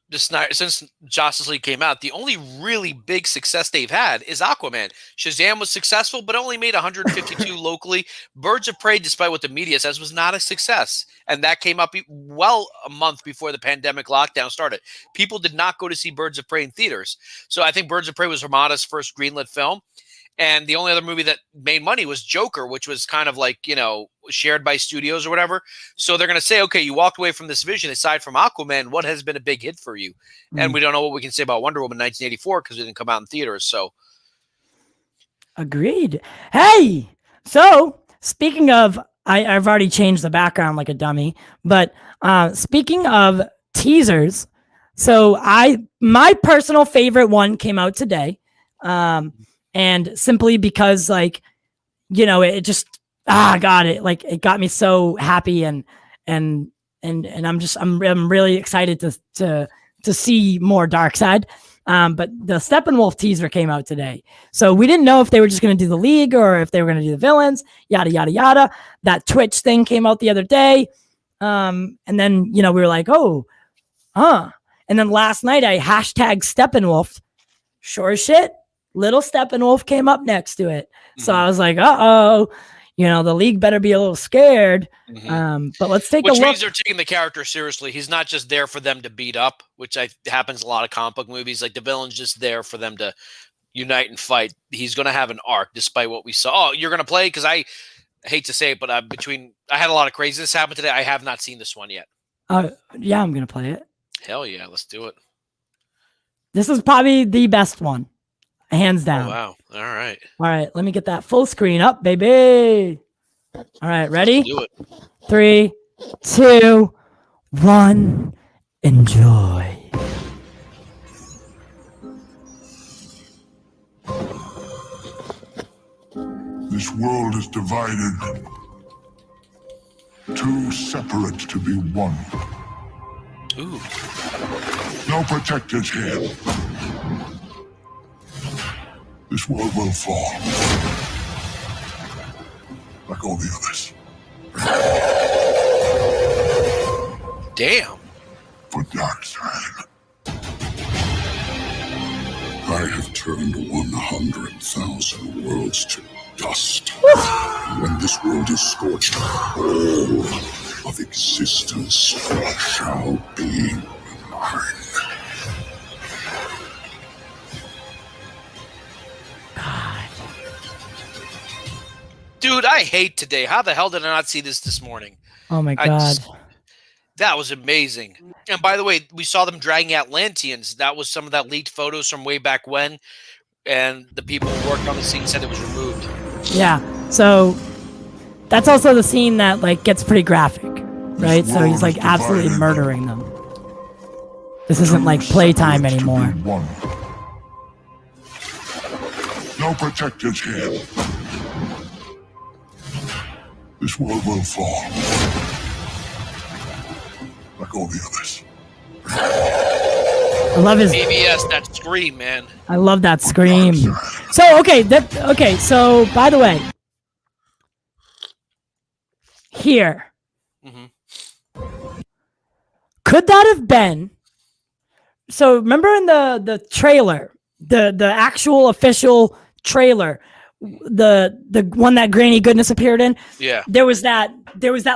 Justice League came out, the only really big success they've had is Aquaman. Shazam was successful, but only made 152 locally. Birds of Prey, despite what the media says, was not a success. And that came up a month before the pandemic lockdown started. People did not go to see Birds of Prey in theaters. So I think Birds of Prey was Ramada's first greenlit film. And the only other movie that made money was Joker, which was kind of like, shared by studios or whatever. So they're going to say, okay, you walked away from this vision. Aside from Aquaman, what has been a big hit for you? And we don't know what we can say about Wonder Woman 1984 because it didn't come out in theaters. So agreed. Hey, so speaking of, I've already changed the background like a dummy, but speaking of teasers, so my personal favorite one came out today. And simply because, like, it just, it got me so happy, and I'm really excited to see more Darkseid. But the Steppenwolf teaser came out today, so we didn't know if they were just going to do the League or if they were going to do the villains. Yada yada yada. That Twitch thing came out the other day, and then we were like, oh, and then last night I hashtag Steppenwolf. Sure as shit, little Steppenwolf came up next to it. So I was like, the League better be a little scared. But let's take a look. Which means they're taking the character seriously. He's not just there for them to beat up, which happens in a lot of comic book movies. Like, the villain's just there for them to unite and fight. He's going to have an arc, despite what we saw. Oh, you're going to play? Because I hate to say it, but I had a lot of craziness happen today. I have not seen this one yet. Yeah, I'm going to play it. Hell yeah, let's do it. This is probably the best one. Hands down. Oh, wow. All right. All right. Let me get that full screen up, baby. All right. Ready? Let's do it. 3, 2, 1. Enjoy. This world is divided. Too separate to be one. Ooh. No protectors here. This world will fall. Like all the others. Damn. for Darkseid. I have turned 100,000 worlds to dust. And when this world is scorched, all of existence shall be mine. Dude, I hate today. How the hell did I not see this morning? Oh my God. That was amazing. And by the way, we saw them dragging Atlanteans. That was some of that leaked photos from way back when. And the people who worked on the scene said it was removed. Yeah. So that's also the scene that like gets pretty graphic, right? So he's like absolutely murdering them. This isn't like playtime anymore. No protectors here. This world will fall. Like all the others. I love his BBS, that scream, man. I love that scream. So okay, so by the way, here. Could that have been? So remember in the trailer, the actual official trailer, the one that Granny Goodness appeared in? Yeah. There was that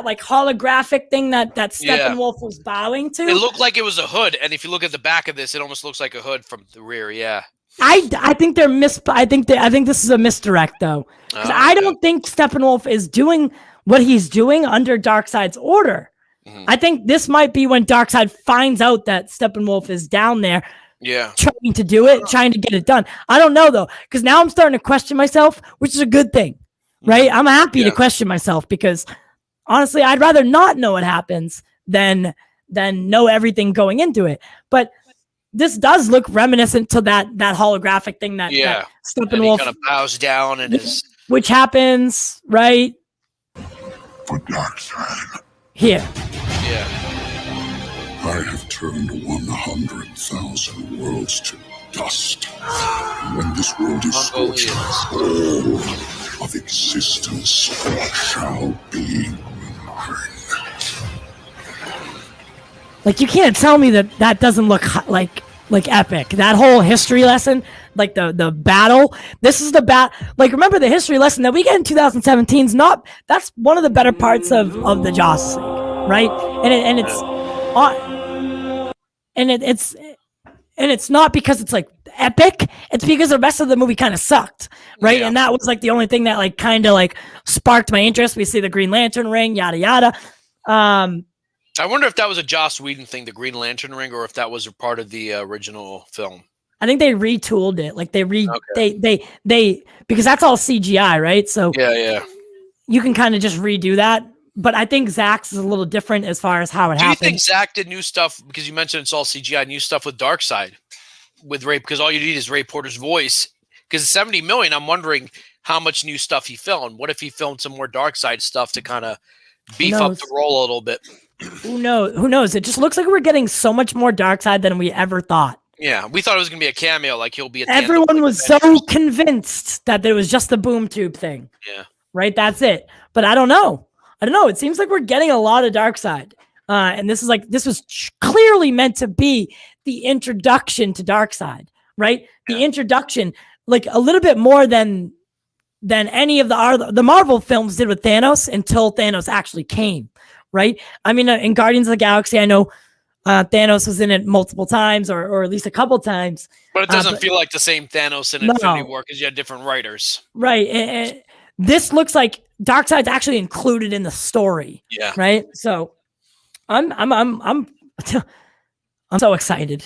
like holographic thing that Steppenwolf was bowing to. It looked like it was a hood, and if you look at the back of this, it almost looks like a hood from the rear. Yeah. I think they're I think this is a misdirect though, because I don't think Steppenwolf is doing what he's doing under Darkseid's order. I think this might be when Darkseid finds out that Steppenwolf is down there. Yeah. Trying to do it, trying to get it done. I don't know though, because now I'm starting to question myself, which is a good thing, right? I'm happy to question myself because honestly, I'd rather not know what happens than know everything going into it. But this does look reminiscent to that holographic thing that Steppenwolf kind of bows down and is, which happens right For Darkseid. here. Yeah. I have turned 100,000 worlds to dust. And when this world is scorched, all of existence shall be mine. Like you can't tell me that doesn't look like epic. That whole history lesson, like the battle. This is the like remember the history lesson that we get in 2017 is not. That's one of the better parts of the Justice League, right? And it's not because it's like epic. It's because the rest of the movie kind of sucked, right? Yeah. And that was like the only thing that like kind of like sparked my interest. We see the Green Lantern ring, yada yada. I wonder if that was a Joss Whedon thing, the Green Lantern ring, or if that was a part of the original film. I think they retooled it. Like they because that's all CGI, right? So yeah, you can kind of just redo that. But I think Zach's is a little different as far as how it happened. Do you think Zach did new stuff, because you mentioned it's all CGI, new stuff with Darkseid, with Ray, because all you need is Ray Porter's voice? Because 70 million, I'm wondering how much new stuff he filmed. What if he filmed some more Darkseid stuff to kind of beef up the role a little bit? Who knows? Who knows? It just looks like we're getting so much more Darkseid than we ever thought. Yeah, we thought it was going to be a cameo, like he'll be at the Everyone end of, was so convinced that it was just the boom tube thing. Yeah. Right? That's it. But I don't know. It seems like we're getting a lot of Darkseid. And this was clearly meant to be the introduction to Darkseid, right? The introduction, like a little bit more than any of the Marvel films did with Thanos until Thanos actually came, right? I mean, in Guardians of the Galaxy, I know Thanos was in it multiple times or at least a couple times. But it doesn't feel like the same Thanos in Infinity War because you had different writers. Right. And this looks like Darkseid's actually included in the story. Yeah. Right. So I'm so excited.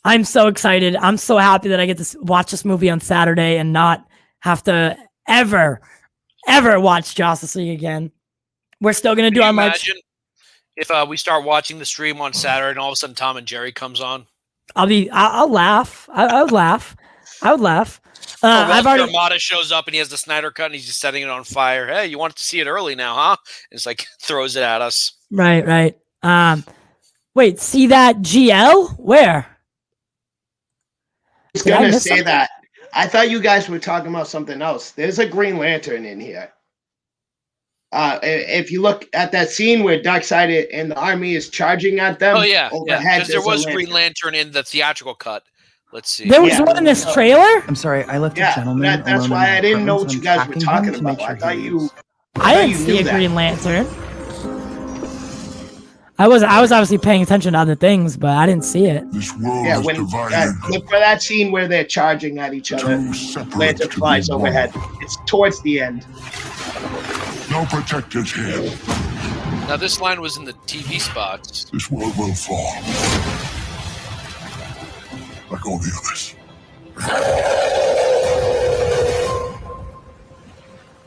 I'm so excited. I'm so happy that I get to watch this movie on Saturday and not have to ever watch Justice League again. We're still going to do our March. Imagine if we start watching the stream on Saturday and all of a sudden Tom and Jerry comes on. I'll laugh. I would laugh. I've already. Armada shows up and he has the Snyder cut and he's just setting it on fire. Hey, you wanted to see it early now, huh? It's like throws it at us. Right. Wait, see that GL? Where? I was gonna say that. I thought you guys were talking about something else. There's a Green Lantern in here. if you look at that scene where Darkseid and the army is charging at them, overhead, because there was there's a Green Lantern in the theatrical cut. Let's see. There was one in this trailer. I'm sorry, I left a gentleman that's alone why in I didn't know apartment, what so you I'm guys were tracking him talking to make about. sure I thought he you. leaves. I didn't see a Green Lantern. I was obviously paying attention to other things, but I didn't see it. This world is divided. Look for that scene where they're charging at each other. Lantern flies overhead. It's towards the end. No protectors here. Now this line was in the TV spots. This world will fall. Like all the others.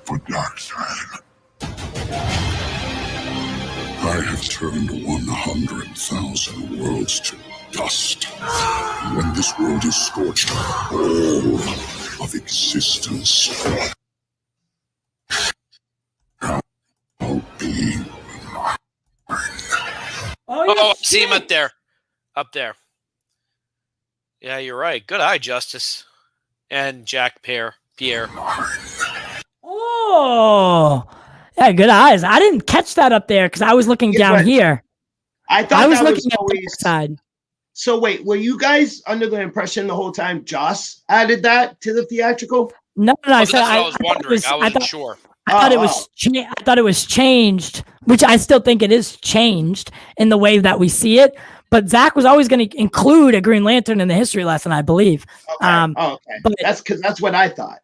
For Darkseid. I have turned 100,000 worlds to dust. And when this world is scorched, all of existence will be mine. Oh, I see him up there. Up there. Yeah, you're right. Good eye, Justice. And Jack Pierre. Oh, yeah, good eyes. I didn't catch that up there because I was looking down here. I thought I was that looking was at always the side. So wait, were you guys under the impression the whole time Joss added that to the theatrical? No, I was wondering. I wasn't sure. I thought it was. I thought it was changed, which I still think it is changed in the way that we see it. But Zach was always going to include a Green Lantern in the history lesson, I believe. Okay. But that's what I thought.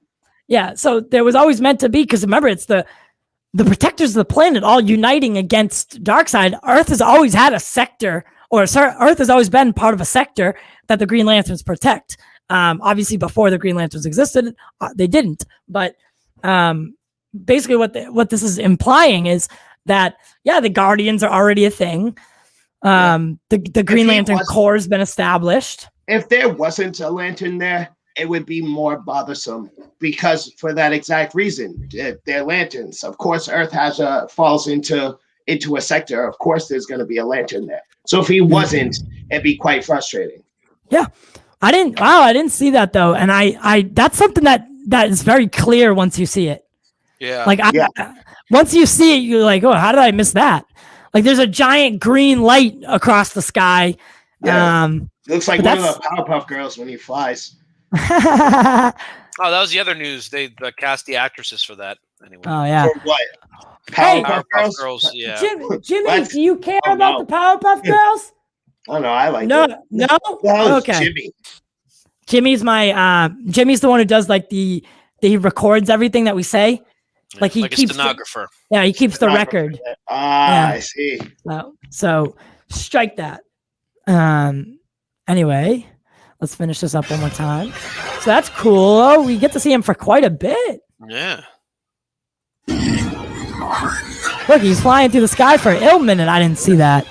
Yeah, so there was always meant to be, because remember, it's the protectors of the planet all uniting against Darkseid. Earth has always had a sector, Earth has always been part of a sector that the Green Lanterns protect. Obviously, before the Green Lanterns existed, they didn't. But basically, what this is implying is that, yeah, the Guardians are already a thing. The Green Lantern Corps has been established. If there wasn't a lantern there, it would be more bothersome, because for that exact reason, they're lanterns. Of course, Earth falls into a sector. Of course, there's going to be a lantern there. So if he wasn't, it'd be quite frustrating. Yeah, I didn't see that though, and I that's something that is very clear once you see it. Yeah, once you see it, you're like, oh, how did I miss that? Like, there's a giant green light across the sky. Yeah. Looks like one of the Powerpuff Girls when he flies. Oh, that was the other news. They cast the actresses for that. Anyway. Oh, yeah. For what? Powerpuff Girls? Yeah. Jimmy, do you care about the Powerpuff Girls? Oh, no, I like it. No? Okay. Jimmy. Jimmy's the one who does, like, he records everything that we say. Like he keeps a stenographer. He keeps the record. I see. So strike that. Anyway, let's finish this up one more time. So that's cool. Oh, we get to see him for quite a bit. Yeah. Look, he's flying through the sky for a minute. I didn't see that.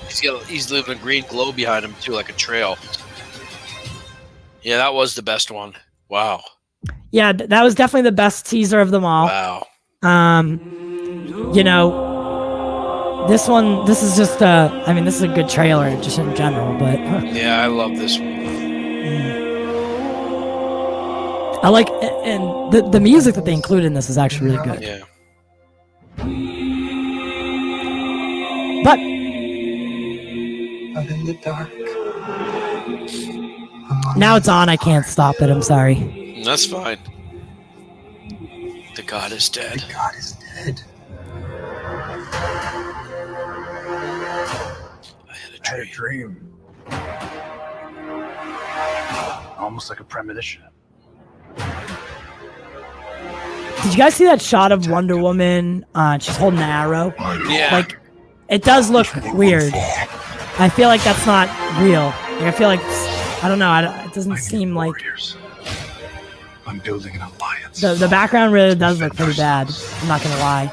He's leaving a green glow behind him too, like a trail. Yeah, that was the best one. Wow. Yeah, that was definitely the best teaser of them all. Wow. This is just this is a good trailer just in general, but yeah, I love this one. I like, and the music that they include in this is actually really good. Yeah. But I'm in the dark. Now it's on. I can't stop it. I'm sorry. That's fine. The god is dead. The god is dead. I had a dream. Almost like a premonition. Did you guys see that shot of Wonder Woman? She's holding an arrow. Yeah. Like, it does look weird. I feel like that's not real. Like, I feel like I don't know. It doesn't seem like. I'm building an alliance. The background really does look pretty bad. I'm not gonna lie.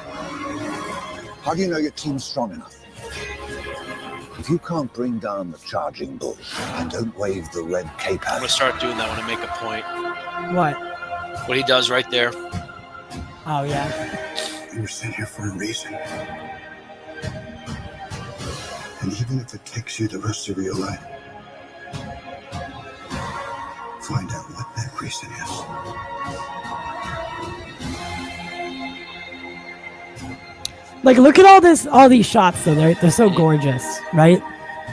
How do you know your team's strong enough? If you can't bring down the charging bull and don't wave the red cape I'm gonna start doing that when I make a point. What? What he does right there. Oh yeah. You were sent here for a reason. And even if it takes you the rest of your life, find out what that reason is. Like, look at all these shots though. They're so gorgeous, right?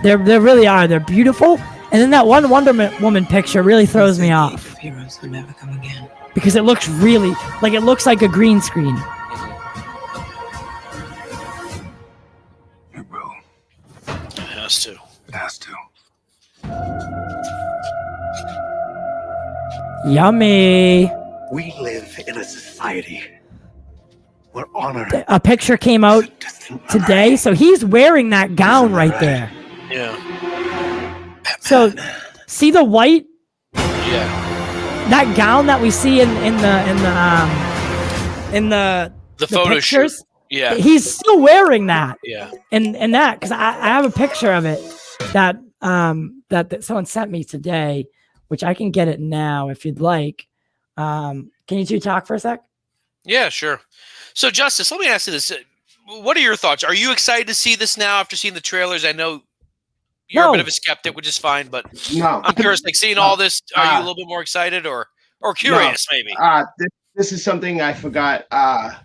They really are. They're beautiful. And then that one Wonder Woman picture really throws me off. Heroes who never come again. Because it looks really like a green screen. It will. It has to. It has to. Yummy. We live in a society where honor. A picture came out today, so he's wearing that gown right there. Yeah. So, see the white? Yeah. That gown that we see in the photo pictures. shoot. Yeah. He's still wearing that. Yeah. And that, because I have a picture of it that someone sent me today, which I can get it now if you'd like. Can you two talk for a sec? Yeah, sure. So, Justice, let me ask you this. What are your thoughts? Are you excited to see this now after seeing the trailers? I know you're a bit of a skeptic, which is fine, but I'm curious, like seeing all this, are you a little bit more excited or curious maybe? This is something I forgot. I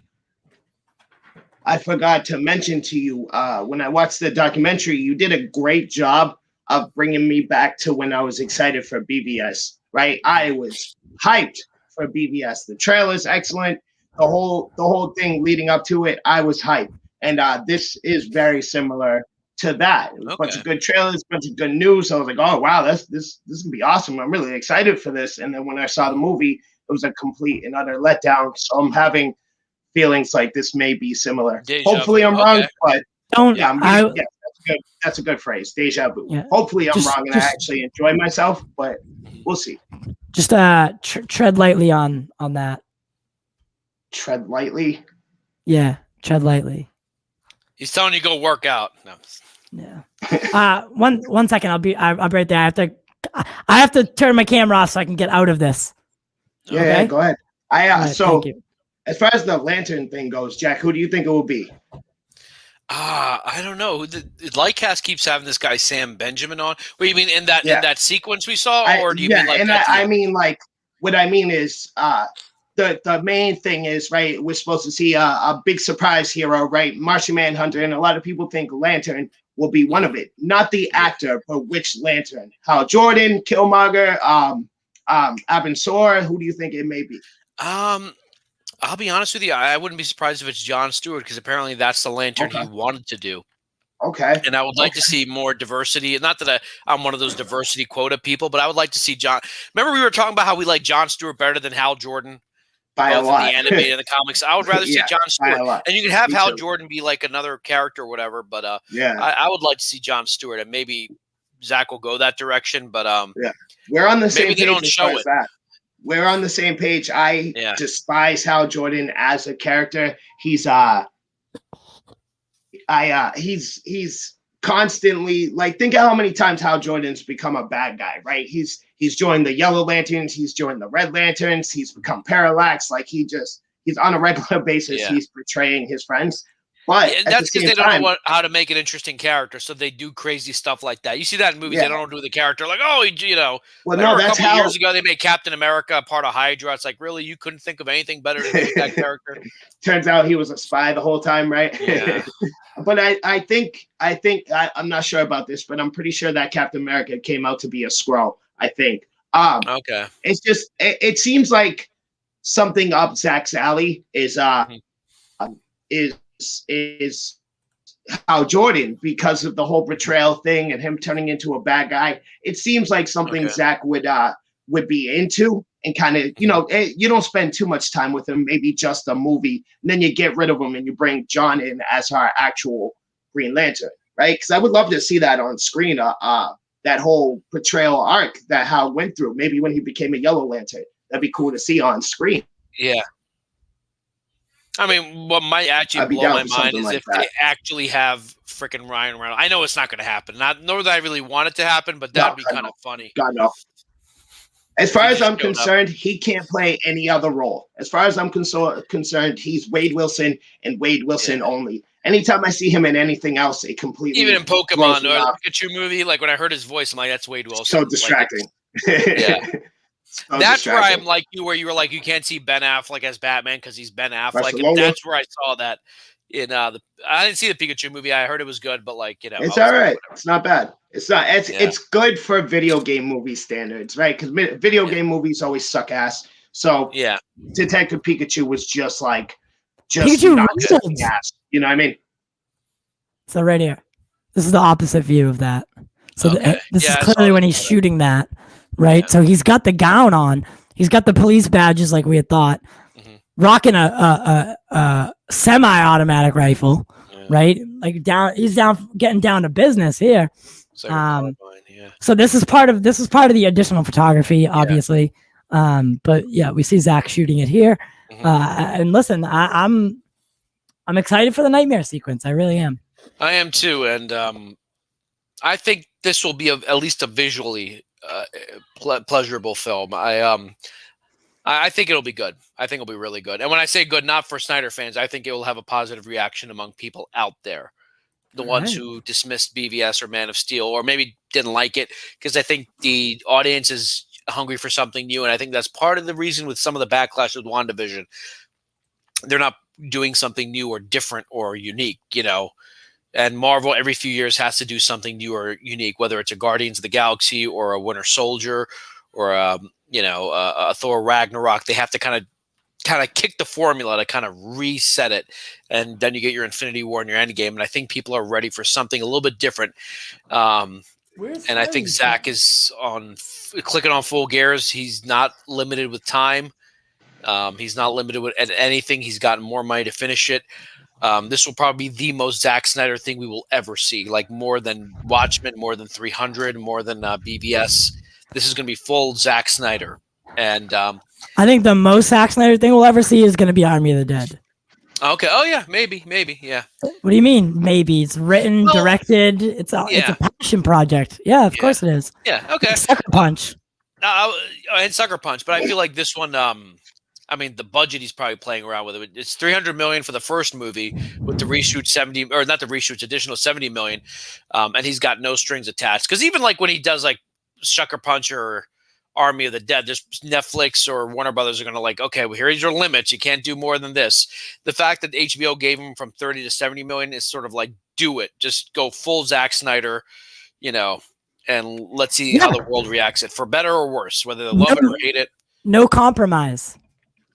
forgot to mention to you when I watched the documentary. You did a great job of bringing me back to when I was excited for BVS. Right, I was hyped for BVS. The trailer's excellent. The whole thing leading up to it, I was hyped, and this is very similar to that. It was a bunch of good trailers, a bunch of good news. I was like, oh wow, this is gonna be awesome. I'm really excited for this. And then when I saw the movie, it was a complete and utter letdown. So I'm having feelings like this may be similar. Hopefully I'm wrong, but don't. Yeah, that's a good phrase. Deja vu. Yeah. Hopefully I'm wrong and I actually enjoy myself, but we'll see. Just tread lightly on that. Tread lightly. Yeah, tread lightly. He's telling you go work out. No. Yeah. One second. I'll be right there. I have to turn my camera off so I can get out of this. Yeah, okay? Yeah, go ahead. Right, so as far as the lantern thing goes, Jack, who do you think it will be? I don't know. The Lightcast keeps having this guy Sam Benjamin on. What do you mean in that sequence we saw, or do you mean like and that? I mean like what I mean is the main thing is, right, we're supposed to see a big surprise hero, right? Martian Manhunter, and a lot of people think Lantern will be one of it. Not the actor, but which Lantern? Hal Jordan, Killmonger, Abin-Sur, who do you think it may be? I'll be honest with you, I wouldn't be surprised if it's Jon Stewart, because apparently that's the Lantern he wanted to do. Okay. And I would like to see more diversity. Not that I'm one of those diversity quota people, but I would like to see John. Remember we were talking about how we like Jon Stewart better than Hal Jordan? By a lot. In the animated and the comics. I would rather see Jon Stewart. And you can have Hal Jordan be like another character or whatever, but I would like to see Jon Stewart, and maybe Zach will go that direction, but we're on the same page. Maybe they don't show it. We're on the same page. I despise Hal Jordan as a character. He's constantly, like, think of how many times Hal Jordan's become a bad guy, right? He's joined the Yellow Lanterns, he's joined the Red Lanterns, he's become Parallax, like he's on a regular basis, he's betraying his friends. But that's because they don't know how to make an interesting character, so they do crazy stuff like that. You see that in movies, they don't do the character like, oh, well, no, that's a couple years ago they made Captain America part of Hydra. It's like, really, you couldn't think of anything better to do with that character? Turns out he was a spy the whole time, right? Yeah. But I think I'm not sure about this, but I'm pretty sure that Captain America came out to be a Skrull, I think. Okay. It's just it seems like something up Zach's alley is Hal Jordan, because of the whole betrayal thing and him turning into a bad guy. It seems like something Zach would be into, and kind of, you don't spend too much time with him, maybe just a movie, and then you get rid of him and you bring John in as our actual Green Lantern, right? Because I would love to see that on screen, that whole betrayal arc that Hal went through, maybe when he became a Yellow Lantern. That'd be cool to see on screen. Yeah. I mean, what might actually blow my mind is if they actually have freaking Ryan Reynolds. I know it's not going to happen. Nor that I really want it to happen, but that'd be kind of funny. God, no. As far as I'm concerned, he can't play any other role. As far as I'm concerned, he's Wade Wilson and Wade Wilson only. Anytime I see him in anything else, it completely even in Pokemon or the Pikachu movie, like when I heard his voice, I'm like, that's Wade Wilson. So distracting. Yeah. That's where I'm like you, where you were like, you can't see Ben Affleck as Batman because he's Ben Affleck. And that's where I saw that I didn't see the Pikachu movie. I heard it was good, but like it's all right. It's not bad. It's not. It's good for video game movie standards, right? Because video game movies always suck ass. So Detective Pikachu was just Pikachu not ruled. sucking ass. You know what I mean? So right here, this is the opposite view of that. So this is clearly when he's shooting that, right? Yeah. So he's got the gown on. He's got the police badges like we had thought. Rocking a semi-automatic rifle, right? Like he's getting down to business here. So this is part of the additional photography, obviously. But yeah, we see Zach shooting it here. And listen, I'm excited for the nightmare sequence. I really am. I am too, and I think this will be at least a visually pleasurable film. I think it'll be good. I think it'll be really good. And when I say good, not for Snyder fans, I think it will have a positive reaction among people out there. The ones who dismissed BVS or Man of Steel, or maybe didn't like it, because I think the audience is hungry for something new. And I think that's part of the reason with some of the backlash with WandaVision. They're not doing something new or different or unique, And Marvel every few years has to do something new or unique, whether it's a Guardians of the Galaxy or a Winter Soldier or a Thor Ragnarok. They have to kind of kick the formula to kind of reset it, and then you get your Infinity War and your Endgame. And I think people are ready for something a little bit different. And I think Zach is clicking on full gears. He's not limited with time. He's not limited with anything. He's gotten more money to finish it. This will probably be the most Zack Snyder thing we will ever see. Like more than Watchmen, more than 300, more than BVS. This is going to be full Zack Snyder. And I think the most Zack Snyder thing we'll ever see is going to be Army of the Dead. Okay. Oh yeah, maybe, yeah. What do you mean? Maybe it's written, directed. It's a passion project. Yeah, of course it is. Yeah. Okay. Like Sucker Punch. And Sucker Punch, but I feel like this one. The budget he's probably playing around with it. It's $300 million for the first movie, with the reshoot additional $70 million, and he's got no strings attached. Because even like when he does like Sucker Punch or Army of the Dead, there's Netflix or Warner Brothers are going to okay, well, here's your limits. You can't do more than this. The fact that HBO gave him from 30 to 70 million is sort of like, do it. Just go full Zack Snyder, and let's see how the world reacts it, for better or worse, whether they love it or hate it. No compromise.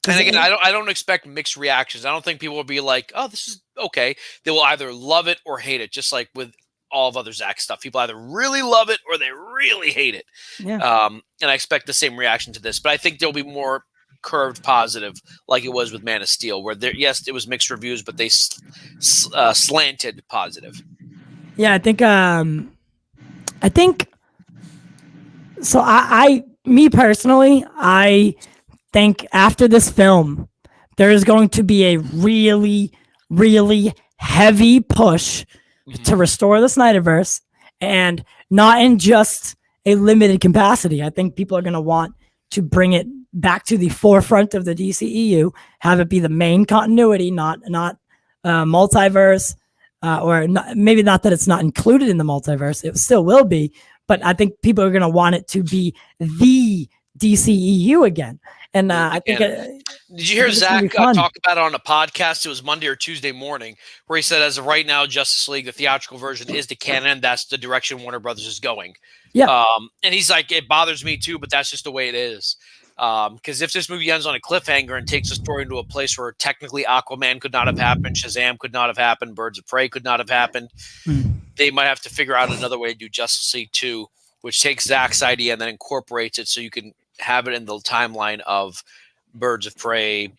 And again, I don't expect mixed reactions. I don't think people will be like, oh, this is okay. They will either love it or hate it, just like with all of other Zack stuff. People either really love it or they really hate it. Yeah. And I expect the same reaction to this. But I think there'll be more curved positive, like it was with Man of Steel, where yes, it was mixed reviews, but they slanted positive. Yeah, I think so. Me personally, I think after this film, there is going to be a really, really heavy push to restore the Snyderverse, and not in just a limited capacity. I think people are going to want to bring it back to the forefront of the DCEU, have it be the main continuity, not multiverse, or maybe not that it's not included in the multiverse. It still will be, but I think people are going to want it to be the DCEU again. And I think did you hear Zach talk about it on a podcast? It was Monday or Tuesday morning, where he said, as of right now, Justice League, the theatrical version, is the canon. That's the direction Warner Brothers is going. Yeah. And he's like, it bothers me too, but that's just the way it is. Because if this movie ends on a cliffhanger and takes the story into a place where technically Aquaman could not have happened, Shazam could not have happened, Birds of Prey could not have happened, they might have to figure out another way to do Justice League 2, which takes Zach's idea and then incorporates it so you can have it in the timeline of Birds of Prey,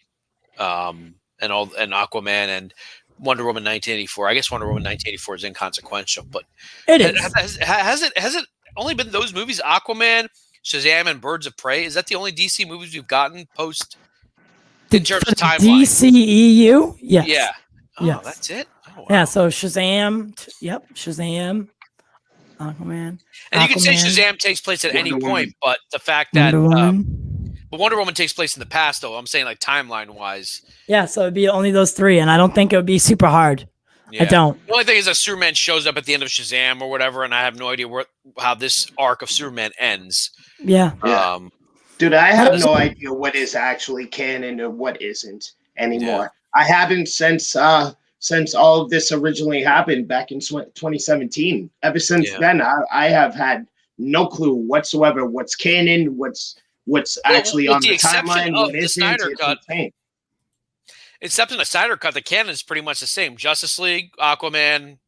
and Aquaman and Wonder Woman 1984. I guess Wonder Woman 1984 is inconsequential, but it is. Has it only been those movies, Aquaman, Shazam, and Birds of Prey? Is that the only DC movies we've gotten post in terms of timeline? DCEU? Yes. Yeah. Oh, yes. That's it? Oh, wow. Yeah, so Shazam. Shazam. Aquaman. And you can say Shazam takes place at any point, but the fact that Wonder Woman takes place in the past, though, I'm saying like timeline wise. Yeah, so it'd be only those three, and I don't think it would be super hard. Yeah. I don't. The only thing is that Superman shows up at the end of Shazam or whatever, and I have no idea how this arc of Superman ends. Yeah. Dude, I have no idea what is actually canon or what isn't anymore. Yeah. I haven't since since all of this originally happened back in 2017. Ever since then, I have had no clue whatsoever what's canon, what's actually on the timeline, what isn't. Snyder It's Cut. insane. Except in the Snyder Cut, the canon is pretty much the same. Justice League, Aquaman,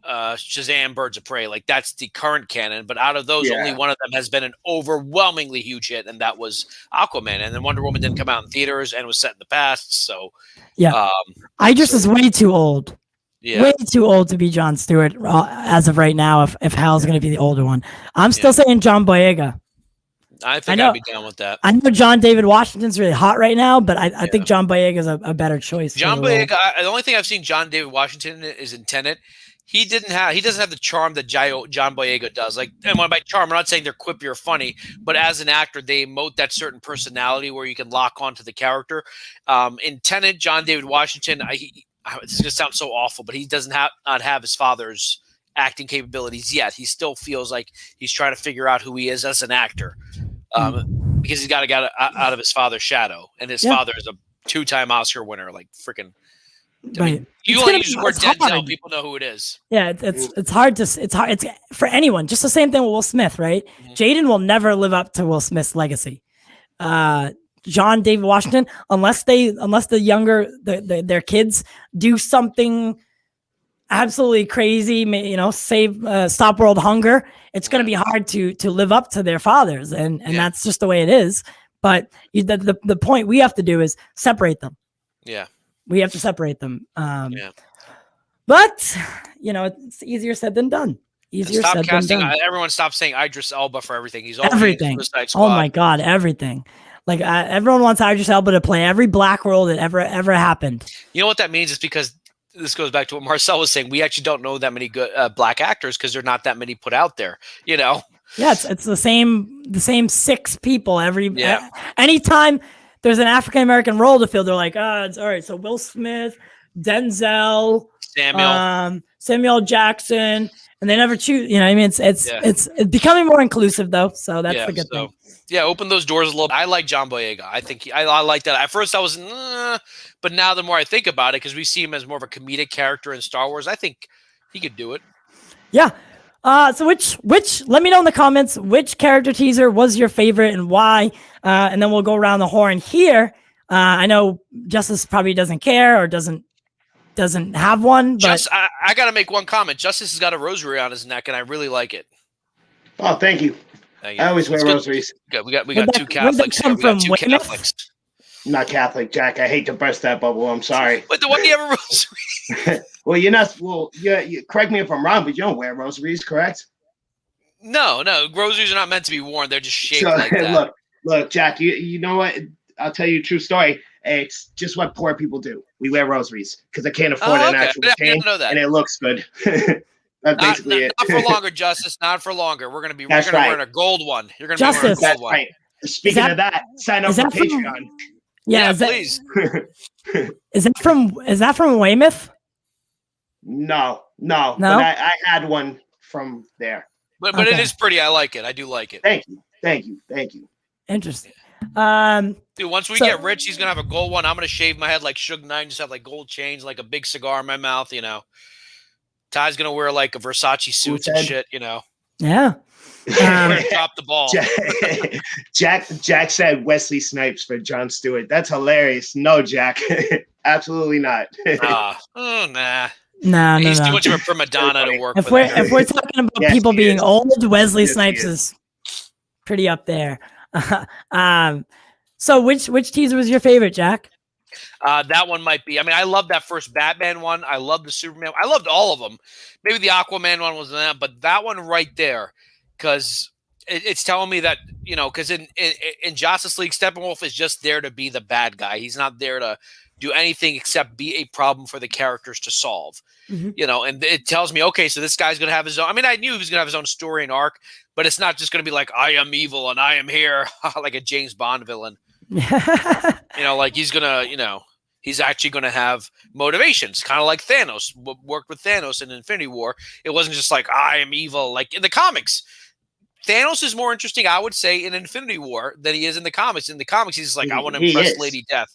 Shazam, Birds of Prey. Like, that's the current canon. But out of those, only one of them has been an overwhelmingly huge hit, and that was Aquaman. And then Wonder Woman didn't come out in theaters and was set in the past. So, Idris is way too old. Yeah. Way too old to be Jon Stewart as of right now. If Hal's going to be the older one, I'm still saying John Boyega. I think I'd be down with that. I know John David Washington's really hot right now, but I think John Boyega is a better choice. John Boyega. The only thing I've seen John David Washington is in Tenet. He doesn't have the charm that John Boyega does. Like, and by charm, I'm not saying they're quippy or funny, but as an actor, they emote that certain personality where you can lock onto the character. In Tenet, John David Washington, this is gonna sound so awful, but he doesn't not have his father's acting capabilities yet. He still feels like he's trying to figure out who he is as an actor, because he's got to get out of his father's shadow, and his father is a 2-time Oscar winner. Like, freaking. I mean, you only use the word Denzel, people know who it is. Yeah, it's hard. It's for anyone. Just the same thing with Will Smith, right? Mm-hmm. Jaden will never live up to Will Smith's legacy. John David Washington, unless the younger their kids do something absolutely crazy, stop world hunger, it's going to be hard to live up to their fathers, and that's just the way it is. But the point we have to do is separate them. Yeah. We have to separate them. But, it's easier said than done. Everyone stop saying Idris Elba for everything. He's always everything. Oh my God, everything. Like, everyone wants Idris Elba to play every black role that ever happened. You know what that means? Is because this goes back to what Marcel was saying. We actually don't know that many good black actors because there are not that many put out there. Yeah, it's the same 6 people anytime there's an African American role to fill, they're like, it's all right. So Will Smith, Denzel, Samuel Jackson, and they never choose. You know what I mean? It's becoming more inclusive though, so that's the good thing. Yeah, open those doors a little bit. I like John Boyega. I think I like that. At first I was, but now the more I think about it, because we see him as more of a comedic character in Star Wars, I think he could do it. Yeah. So which let me know in the comments which character teaser was your favorite and why, and then we'll go around the horn here. I know Justice probably doesn't care or doesn't have one, but I got to make one comment. Justice has got a rosary on his neck, and I really like it. Oh, thank you. I always wear rosaries. Good. We got 2 Catholics here. We got 2 Catholics. I'm not Catholic, Jack. I hate to burst that bubble. I'm sorry. But why do you have a rosary? Well, you're not. Well, you correct me if I'm wrong, but you don't wear rosaries, correct? No. Rosaries are not meant to be worn. They're just shaped like that. Look, Jack. You know what? I'll tell you a true story. It's just what poor people do. We wear rosaries because I can't afford an actual chain, and it looks good. That's basically it. Not for longer, Justice. Not for longer. We're gonna be wearing a gold one. You're gonna be wearing a gold one. Right. Speaking of that, sign up for Patreon. Yeah, please. Is that from Weymouth? No. But I had one from there. But it is pretty. I like it. I do like it. Thank you. Interesting. Dude, once we get rich, he's gonna have a gold one. I'm gonna shave my head like Suge Knight, just have like gold chains, like a big cigar in my mouth. Ty's gonna wear like a Versace suit and shit. Yeah. Drop the ball. Jack said Wesley Snipes for Jon Stewart. That's hilarious. No, Jack, absolutely not. Nah. No, he's too much of a prima donna to work. If we're talking about people being old, Wesley Snipes is pretty up there. So which teaser was your favorite, Jack? That one might be. I mean, I love that first Batman one. I love the Superman. I loved all of them. Maybe the Aquaman one was that, but that one right there, because it's telling me that because in Justice League, Steppenwolf is just there to be the bad guy. He's not there to do anything except be a problem for the characters to solve. Mm-hmm. And it tells me, okay, so this guy's gonna have his own. I mean, I knew he was gonna have his own story and arc, but it's not just gonna be like I am evil and I am here, like a James Bond villain. Like he's gonna, he's actually gonna have motivations, kind of like Thanos worked with Thanos in Infinity War. It wasn't just like I am evil, like in the comics. Thanos is more interesting, I would say, in Infinity War than he is in the comics. In the comics, he's like, I want to impress Lady Death.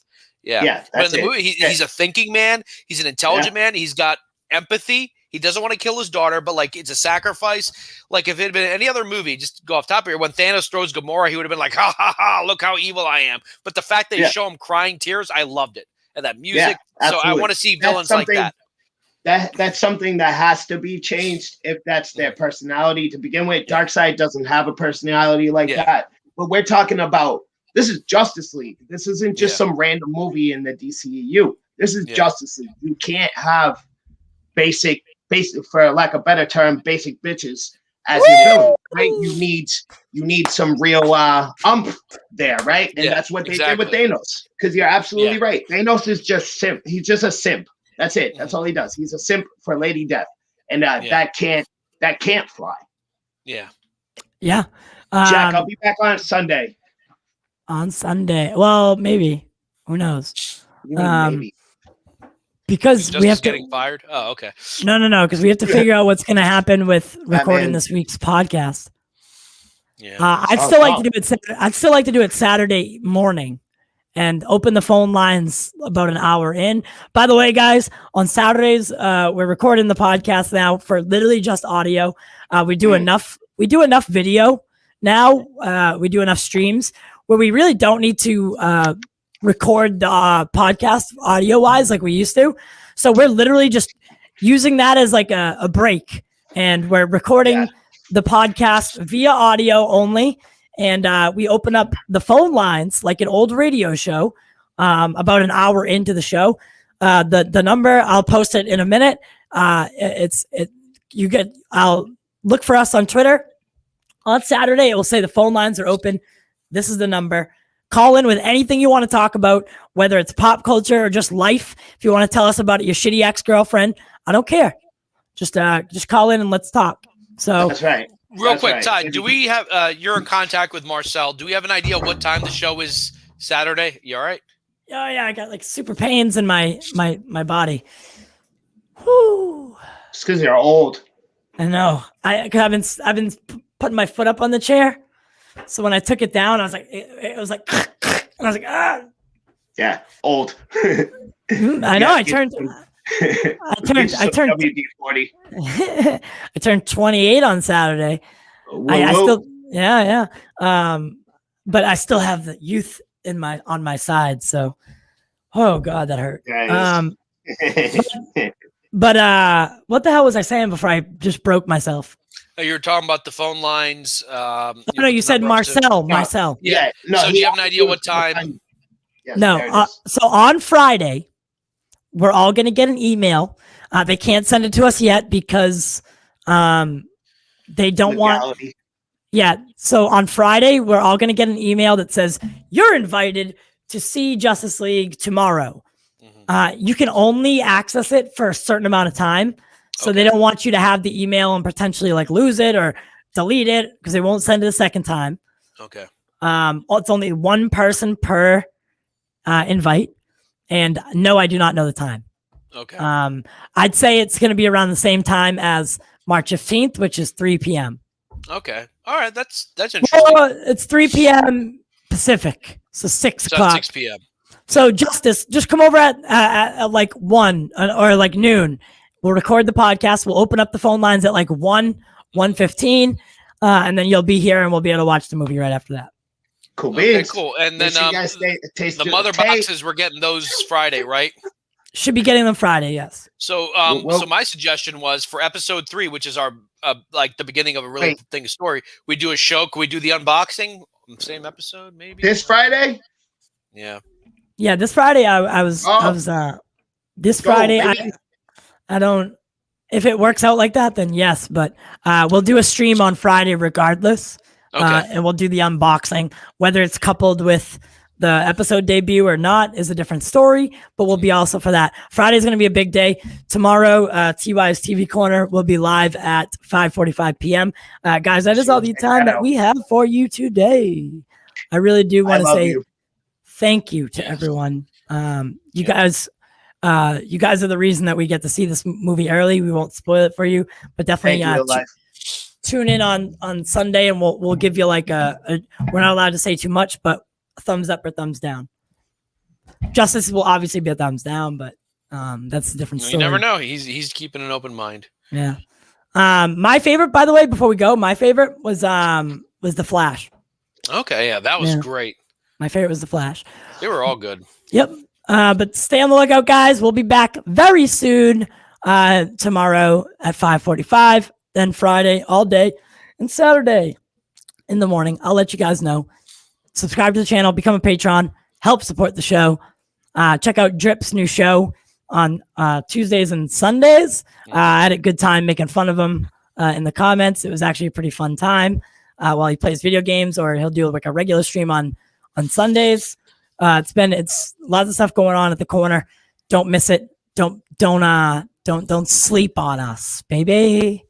Yeah. But in the movie, he's a thinking man. He's an intelligent man. He's got empathy. He doesn't want to kill his daughter, but like it's a sacrifice. Like if it had been any other movie, just go off top here, when Thanos throws Gamora, he would have been like, ha ha ha, look how evil I am. But the fact that you show him crying tears, I loved it. And that music. So I want to see villains like that. That's something that has to be changed if that's their personality to begin with. Darkseid doesn't have a personality like that. But we're talking about, this is Justice League. This isn't just some random movie in the DCEU. This is Justice League. You can't have basic, for lack of a better term, basic bitches as your villain, right? You need some real umph there, right? And that's what they did with Thanos. Because you're absolutely right. Thanos is just simp. He's just a simp. That's it. That's all he does. He's a simp for Lady Death, and that can't fly. Yeah. Yeah. Jack, I'll be back on Sunday. On Sunday. Well, maybe. Who knows? Maybe. Because we have getting fired. Oh, okay. No. Because we have to figure out what's going to happen with recording this week's podcast. Yeah. I'd still like to do it. I'd still like to do it Saturday morning, and open the phone lines about an hour in. By the way, guys, on Saturdays, we're recording the podcast now for literally just audio. We do enough. We do enough video now. We do enough streams where we really don't need to record the podcast audio wise like we used to. So we're literally just using that as like a break, and we're recording the podcast via audio only. And we open up the phone lines like an old radio show about an hour into the show. The number, I'll post it in a minute. I'll look for us on Twitter on Saturday. It will say the phone lines are open. This is the number. Call in with anything you want to talk about, whether it's pop culture or just life. If you want to tell us about your shitty ex-girlfriend, I don't care. Just call in and let's talk. So that's right. Real quick, Ty, do we have you're in contact with Marcel. Do we have an idea what time the show is Saturday? You all right? Oh yeah, I got like super pains in my body. Whoo. It's because you're old. I know. I've been putting my foot up on the chair. So when I took it down, I was like, it was like, and I was like, ah. Yeah, old. I know. I turned WD-40. I turned 28 on Saturday. I still, but I still have the youth on my side. So, oh God, that hurt. But what the hell was I saying before I just broke myself? You were talking about the phone lines. No, you said Marcel. Marcel. Yeah. No. So do you have an idea what time? Yes, no. So on Friday, we're all going to get an email. They can't send it to us yet because they don't want. Yeah. So on Friday, we're all going to get an email that says you're invited to see Justice League tomorrow. You can only access it for a certain amount of time. So they don't want you to have the email and potentially like lose it or delete it because they won't send it a second time. Okay. It's only one person per invite. And no, I do not know the time. Okay. I'd say it's going to be around the same time as March 15th, which is 3 p.m. Okay. All right. That's interesting. Well, it's 3 p.m. Pacific. So 6 o'clock. 6 p.m. So Justice, just come over at like 1 or like noon. We'll record the podcast. We'll open up the phone lines at like 1:15, and then you'll be here and we'll be able to watch the movie right after that. Cool beans. Okay, cool. And then the mother boxes, we're getting those Friday, right? Should be getting them Friday, yes. So so my suggestion was for episode 3, which is our like the beginning of a really thing story, we do a show. Can we do the unboxing? Same episode, maybe? This Friday? Yeah. Yeah, this Friday I was this Friday I don't, if it works out like that, then yes, but we'll do a stream on Friday regardless. And we'll do the unboxing. Whether it's coupled with the episode debut or not is a different story, but we'll be also for that. Friday's going to be a big day. Tomorrow, TY's TV Corner will be live at 5:45 p.m. Guys, that is all the time that we have for you today. I really do want to say thank you to everyone. You guys are the reason that we get to see this movie early. We won't spoil it for you, but definitely tune in on Sunday, and we'll give you like we're not allowed to say too much, but a thumbs up or thumbs down. Justice will obviously be a thumbs down, but that's a different story. You never know. He's keeping an open mind. Yeah. My favorite, by the way, before we go, my favorite was The Flash. Okay, yeah, that was great. My favorite was The Flash. They were all good. Yep. But stay on the lookout, guys. We'll be back very soon. Tomorrow at 5:45, then Friday all day, and Saturday in the morning. I'll let you guys know. Subscribe to the channel, become a patron, help support the show. Check out Driip's new show on Tuesdays and Sundays. I had a good time making fun of him in the comments. It was actually a pretty fun time while he plays video games, or he'll do like a regular stream on Sundays. It's lots of stuff going on at the corner. Don't miss it. Don't sleep on us, baby.